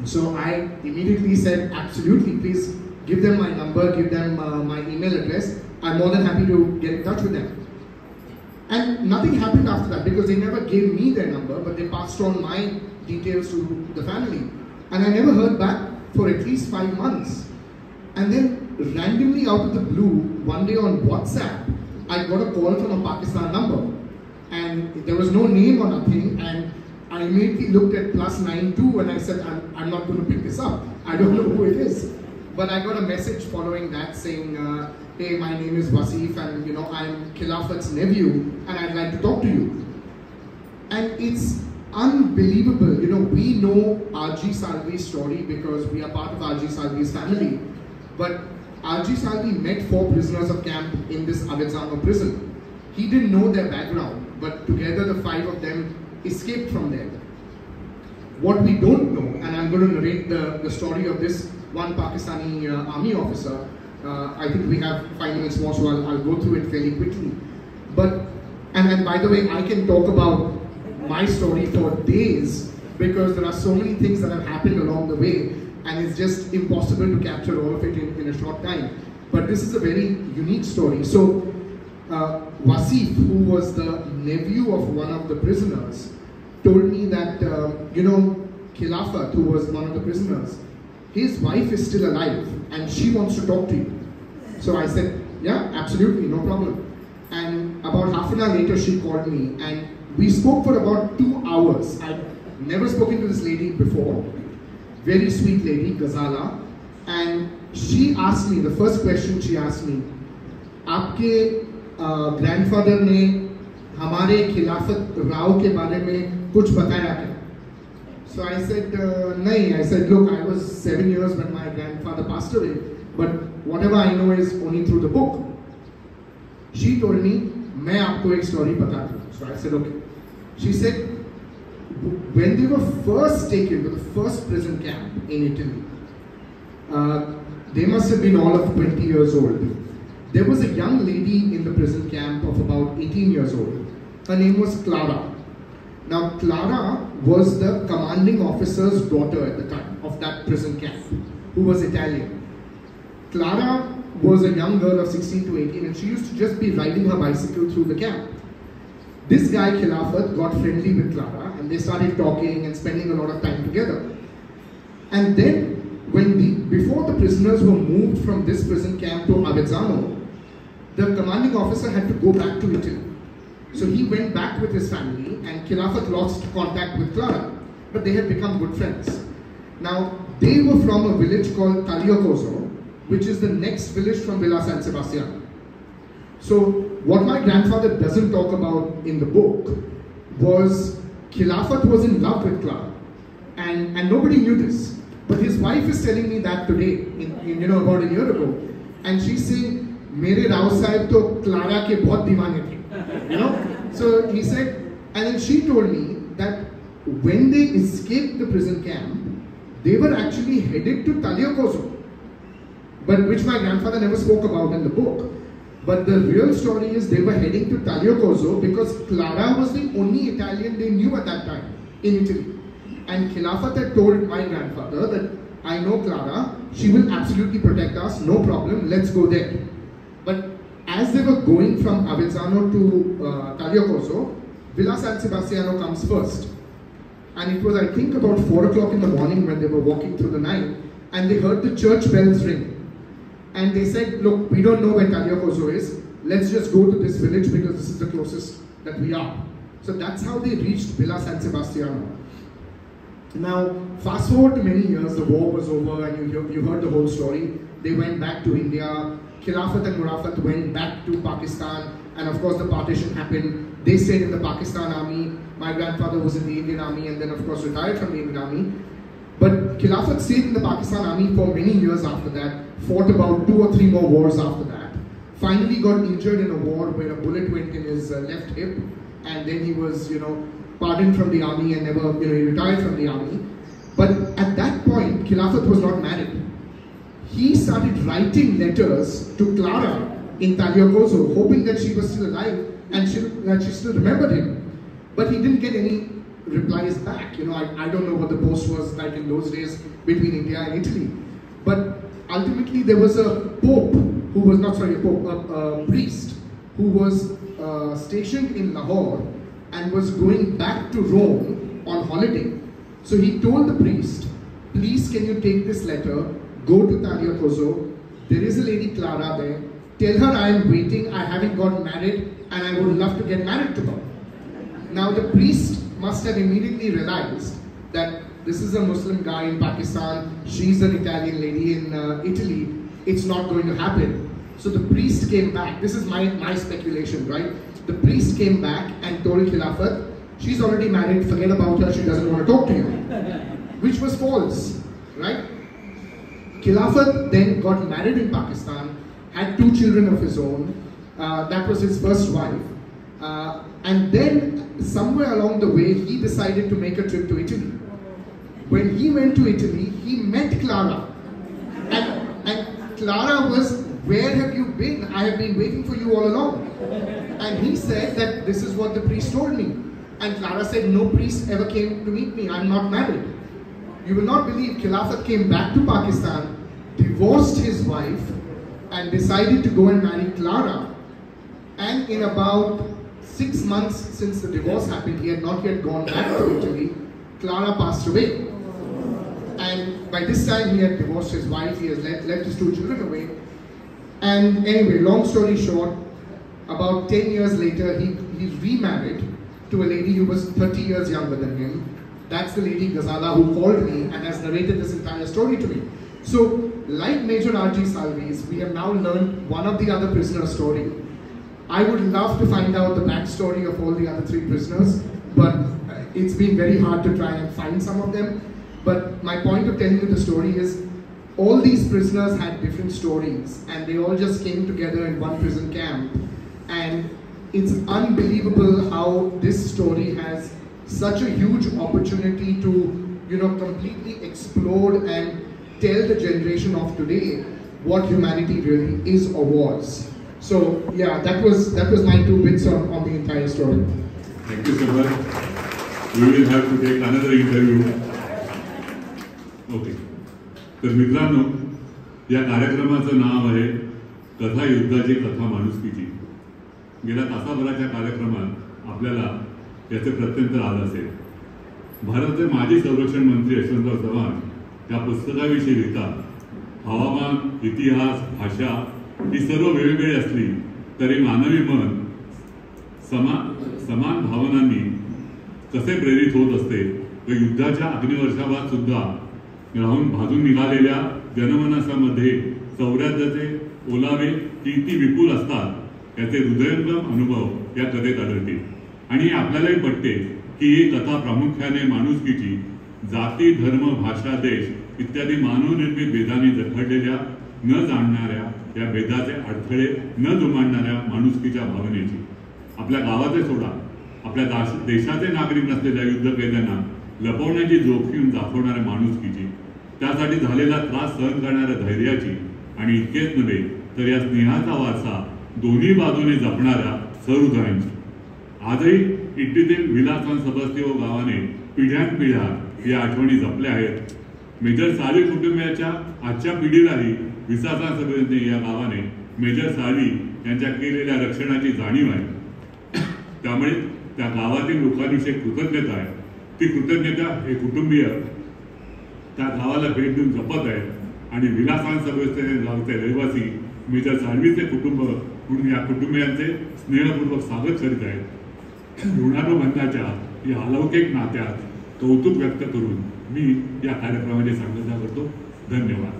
So I immediately said, absolutely, please give them my number, give them my email address. I'm more than happy to get in touch with them. And nothing happened after that, because they never gave me their number, but they passed on my details to the family. And I never heard back for at least 5 months. And then randomly out of the blue, one day on WhatsApp, I got a call from a Pakistan number. And there was no name or nothing, and I immediately looked at +92 and I said, I'm not going to pick this up. I don't know who it is. But I got a message following that saying, hey, my name is Wasif, and I'm Khilafat's nephew, and I'd like to talk to you. And it's unbelievable. We know R.G. Salvi's story because we are part of R.G. Salvi's family. But R.G. Salvi met 4 prisoners of camp in this Avezzano prison. He didn't know their background, but together the 5 of them escaped from there. What we don't know, and I'm going to narrate the story of this one Pakistani army officer. I think we have 5 minutes more, so I'll go through it fairly quickly. But, and by the way, I can talk about my story for days, because there are so many things that have happened along the way, and it's just impossible to capture all of it in a short time. But this is a very unique story. So, Wasif, who was the nephew of one of the prisoners, told me that, Khilafat, who was one of the prisoners, his wife is still alive and she wants to talk to you. So I said, yeah, absolutely, no problem. And about half an hour later, she called me and we spoke for about 2 hours. I'd never spoken to this lady before. Very sweet lady, Ghazala. And she asked me, the first question she asked me, आपके grandfather ने हमारे खिलाफत राव के बारे में कुछ बताया क्या? So I said, nahi. I said, look, I was 7 years when my grandfather passed away, but whatever I know is only through the book. She told me, मैं आपको एक story बताती हूँ. So I said, okay. She said, when they were first taken to the first prison camp in Italy, they must have been all of 20 years old. There was a young lady in the prison camp of about 18 years old. Her name was Clara. Now, Clara was the commanding officer's daughter at the time of that prison camp, who was Italian. Clara was a young girl of 16 to 18, and she used to just be riding her bicycle through the camp. This guy, Khilafat, got friendly with Clara, and they started talking and spending a lot of time together. And then, before the prisoners were moved from this prison camp to Avezzano, the commanding officer had to go back to Italy. So he went back with his family, and Khilafat lost contact with Clara, but they had become good friends. Now, they were from a village called Tagliacozzo, which is the next village from Villa San Sebastiano. So, what my grandfather doesn't talk about in the book was Khilafat was in love with Clara, and nobody knew this. But his wife is telling me that today, about a year ago, and she's saying, "Mere Rao Sahib to Clara ke bahut deewane the," So he said, and then she told me that when they escaped the prison camp, they were actually headed to Tagliacozzo, but which my grandfather never spoke about in the book. But the real story is they were heading to Tagliacozzo because Clara was the only Italian they knew at that time in Italy. And Khilafat had told my grandfather that, "I know Clara, she will absolutely protect us, no problem, let's go there." But as they were going from Avezzano to Tagliacozzo, Villa San Sebastiano comes first. And it was, I think, about 4 o'clock in the morning when they were walking through the night, and they heard the church bells ring. And they said, "Look, we don't know where Tagliacozzo is, let's just go to this village because this is the closest that we are." So that's how they reached Villa San Sebastiano. Now, fast forward to many years, the war was over, and you heard the whole story. They went back to India. Khilafat and Murafat went back to Pakistan, and of course the partition happened. They stayed in the Pakistan army. My grandfather was in the Indian army, and then of course retired from the Indian army. But Khilafat stayed in the Pakistan army for many years after that, fought about 2 or 3 more wars after that. Finally got injured in a war where a bullet went in his left hip, and then he was, pardoned from the army and never, he retired from the army. But at that point, Khilafat was not married. He started writing letters to Clara in Tagliacozzo, hoping that she was still alive and that she still remembered him. But he didn't get any replies back. I don't know what the post was like in those days between India and Italy. But ultimately there was a pope who was, not sorry, a pope, a priest who was stationed in Lahore and was going back to Rome on holiday. So he told the priest, "Please, can you take this letter, go to Tagliacozzo, there is a lady Clara there, tell her I am waiting, I haven't got married, and I would love to get married to her." Now the priest must have immediately realized that this is a Muslim guy in Pakistan, she's an Italian lady in Italy, it's not going to happen. So the priest came back, this is my speculation, right? The priest came back and told Khilafat, "She's already married, forget about her, she doesn't want to talk to you." Which was false, right? Khilafat then got married in Pakistan, had 2 children of his own, that was his first wife, and then somewhere along the way he decided to make a trip to Italy. When he went to Italy, he met Clara, and Clara was, "Where have you been? I have been waiting for you all along." And he said that this is what the priest told me. And Clara said, "No priest ever came to meet me, I'm not married." You will not believe, Khilafat came back to Pakistan, divorced his wife, and decided to go and marry Clara. And in about 6 months since the divorce happened, he had not yet gone back to Italy, Clara passed away. And by this time he had divorced his wife, he has left his 2 children away. And anyway, long story short, about 10 years later, he remarried to a lady who was 30 years younger than him. That's the lady Ghazala who called me and has narrated this entire story to me. So, like Major R.G. Salvis, we have now learned one of the other prisoners' story. I would love to find out the backstory of all the other 3 prisoners, but it's been very hard to try and find some of them. But my point of telling you the story is, all these prisoners had different stories, and they all just came together in one prison camp. And it's unbelievable how this story has such a huge opportunity to, completely explode and tell the generation of today what humanity really is or was. So yeah, that was my 2 bits on the entire story. Thank you so much. We will have to take another interview. Okay. तर मित्रांनो, या कार्यक्रमाचं नाव आहे कथा युद्धाची कथा माणुसकीची. गेल्या तासाभराच्या कार्यक्रमात आपल्याला याचे प्रत्यंतर आलं असेल. भारताचे माजी संरक्षण मंत्री यशवंतराव चव्हाण या पुस्तकाविषयी लिहितात, हवामान, इतिहास, भाषा ही सर्व वेगवेगळी असली तरी मानवी मन समान भावनांनी कसे प्रेरित होत असते व युद्धाच्या अग्निवर्षावात सुद्धा राहून भाजून निघालेल्या जनमानसामध्ये सौराज्याचे ओलावे किती विपुल असतात याचे हृदयंगम अनुभव या कथेत आढळते. आणि आपल्यालाही पटते की ही कथा प्रामुख्याने माणुसकीची, जाती, धर्म, भाषा, देश इत्यादी मानवनिर्मित भेदाने जखडलेल्या न जाणणाऱ्या, या भेदाचे अडथळे न जुमानणाऱ्या माणुसकीच्या भावनेची, आपल्या गावाचे सोडा, आपल्या देशाचे नागरिक नसलेल्या युद्धकैद्यांना लपवण्याची जोखीम दाखवणाऱ्या माणुसकीची, त्यासाठी झालेला त्रास सहन करणाऱ्या धैर्याची आणि इतकेच नव्हे तर या स्नेहाचा वारसा दोन्ही बाजूने जपणाऱ्या सहृदयांची. आजही इट्टीतील विलासन सबस्तीव गावाने पिढ्यानपिढ्या या आठवणी जपल्या आहेत. मेजर साळवी कुटुंबियाच्या आजच्या पिढीलाही विलासन सभेने या गावाने मेजर साळवी यांच्या केलेल्या रक्षणाची जाणीव आहे. त्यामुळे त्या गावातील लोकांविषयी कृतज्ञता आहे. ती कृतज्ञता हे कुटुंबीय त्या गावाला भेट देऊन जपत आहेत आणि विलासन सभेचे गावचे रहिवासी मेजर साळवीचे कुटुंब म्हणून या कुटुंबियांचे स्नेहपूर्वक स्वागत करीत आहेत. ऋणानुबंधाच्या या अलौकिक नात्यात कौतुक व्यक्त करून मी या कार्यक्रमाची सांगता करतो. धन्यवाद.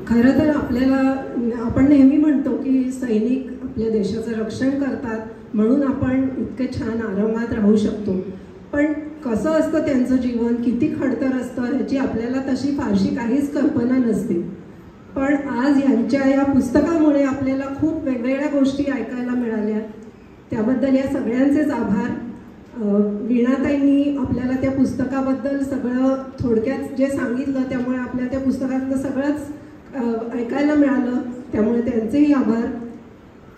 खरं तर आपण नेहमी म्हणतो की सैनिक आपल्या देशाचं रक्षण करतात म्हणून आपण इतके छान आरामात राहू शकतो. पण कसं असतं त्यांचं जीवन, किती खडतर असतं ह्याची आपल्याला तशी फारशी काहीच कल्पना नसते. पण आज यांच्या या पुस्तकामुळे आपल्याला खूप वेगवेगळ्या गोष्टी ऐकायला मिळाल्या. त्याबद्दल या सगळ्यांचेच आभार. वीणाताईंनी आपल्याला त्या पुस्तकाबद्दल सगळं थोडक्यात जे सांगितलं त्यामुळे आपल्या त्या पुस्तकातलं सगळंच ऐकायला मिळालं, त्यामुळे त्यांचेही आभार.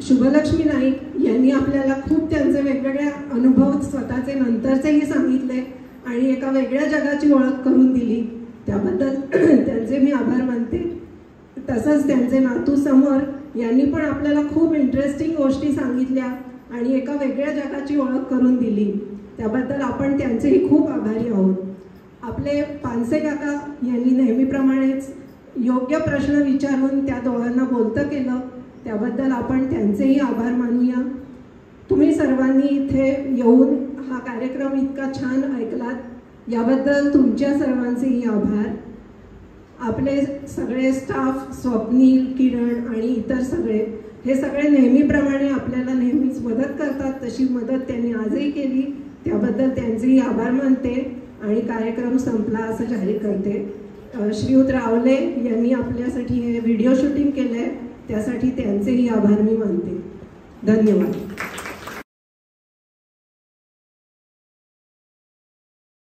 शुभलक्ष्मी नाईक यांनी आपल्याला खूप त्यांचे वेगवेगळे अनुभव स्वतःचे नंतरचेही सांगितले आणि एका वेगळ्या जगाची ओळख करून दिली, त्याबद्दल त्यांचे मी आभार मानते. तसंच त्यांचे नातू समर यांनी पण आपल्याला खूप इंटरेस्टिंग गोष्टी सांगितल्या आणि एका वेगळ्या जगाची ओळख करून दिली, त्याबद्दल आपण त्यांचेही खूप आभारी आहोत. आपले पानसे काका यांनी नेहमीप्रमाणेच योग्य प्रश्न विचारून त्या दोघांना बोलतं केलं, त्याबद्दल आपण त्यांचेही आभार मानूया. तुम्ही सर्वांनी इथे येऊन हा कार्यक्रम इतका छान ऐकलात याबद्दल तुमच्या सर्वांचेही आभार. आपले सगळे स्टाफ, स्वप्नील, किरण आणि इतर सगळे, हे सगळे नेहमीप्रमाणे आपल्याला नेहमीच मदत करतात, तशी मदत त्यांनी आजही केली, त्याबद्दल त्यांचेही आभार मानते आणि कार्यक्रम संपला असं जाहीर करते. श्रीयुत रावले यांनी आपल्यासाठी हे व्हिडिओ शूटिंग केलं आहे, त्यासाठी त्यांचेही आभार मी मानते. धन्यवाद.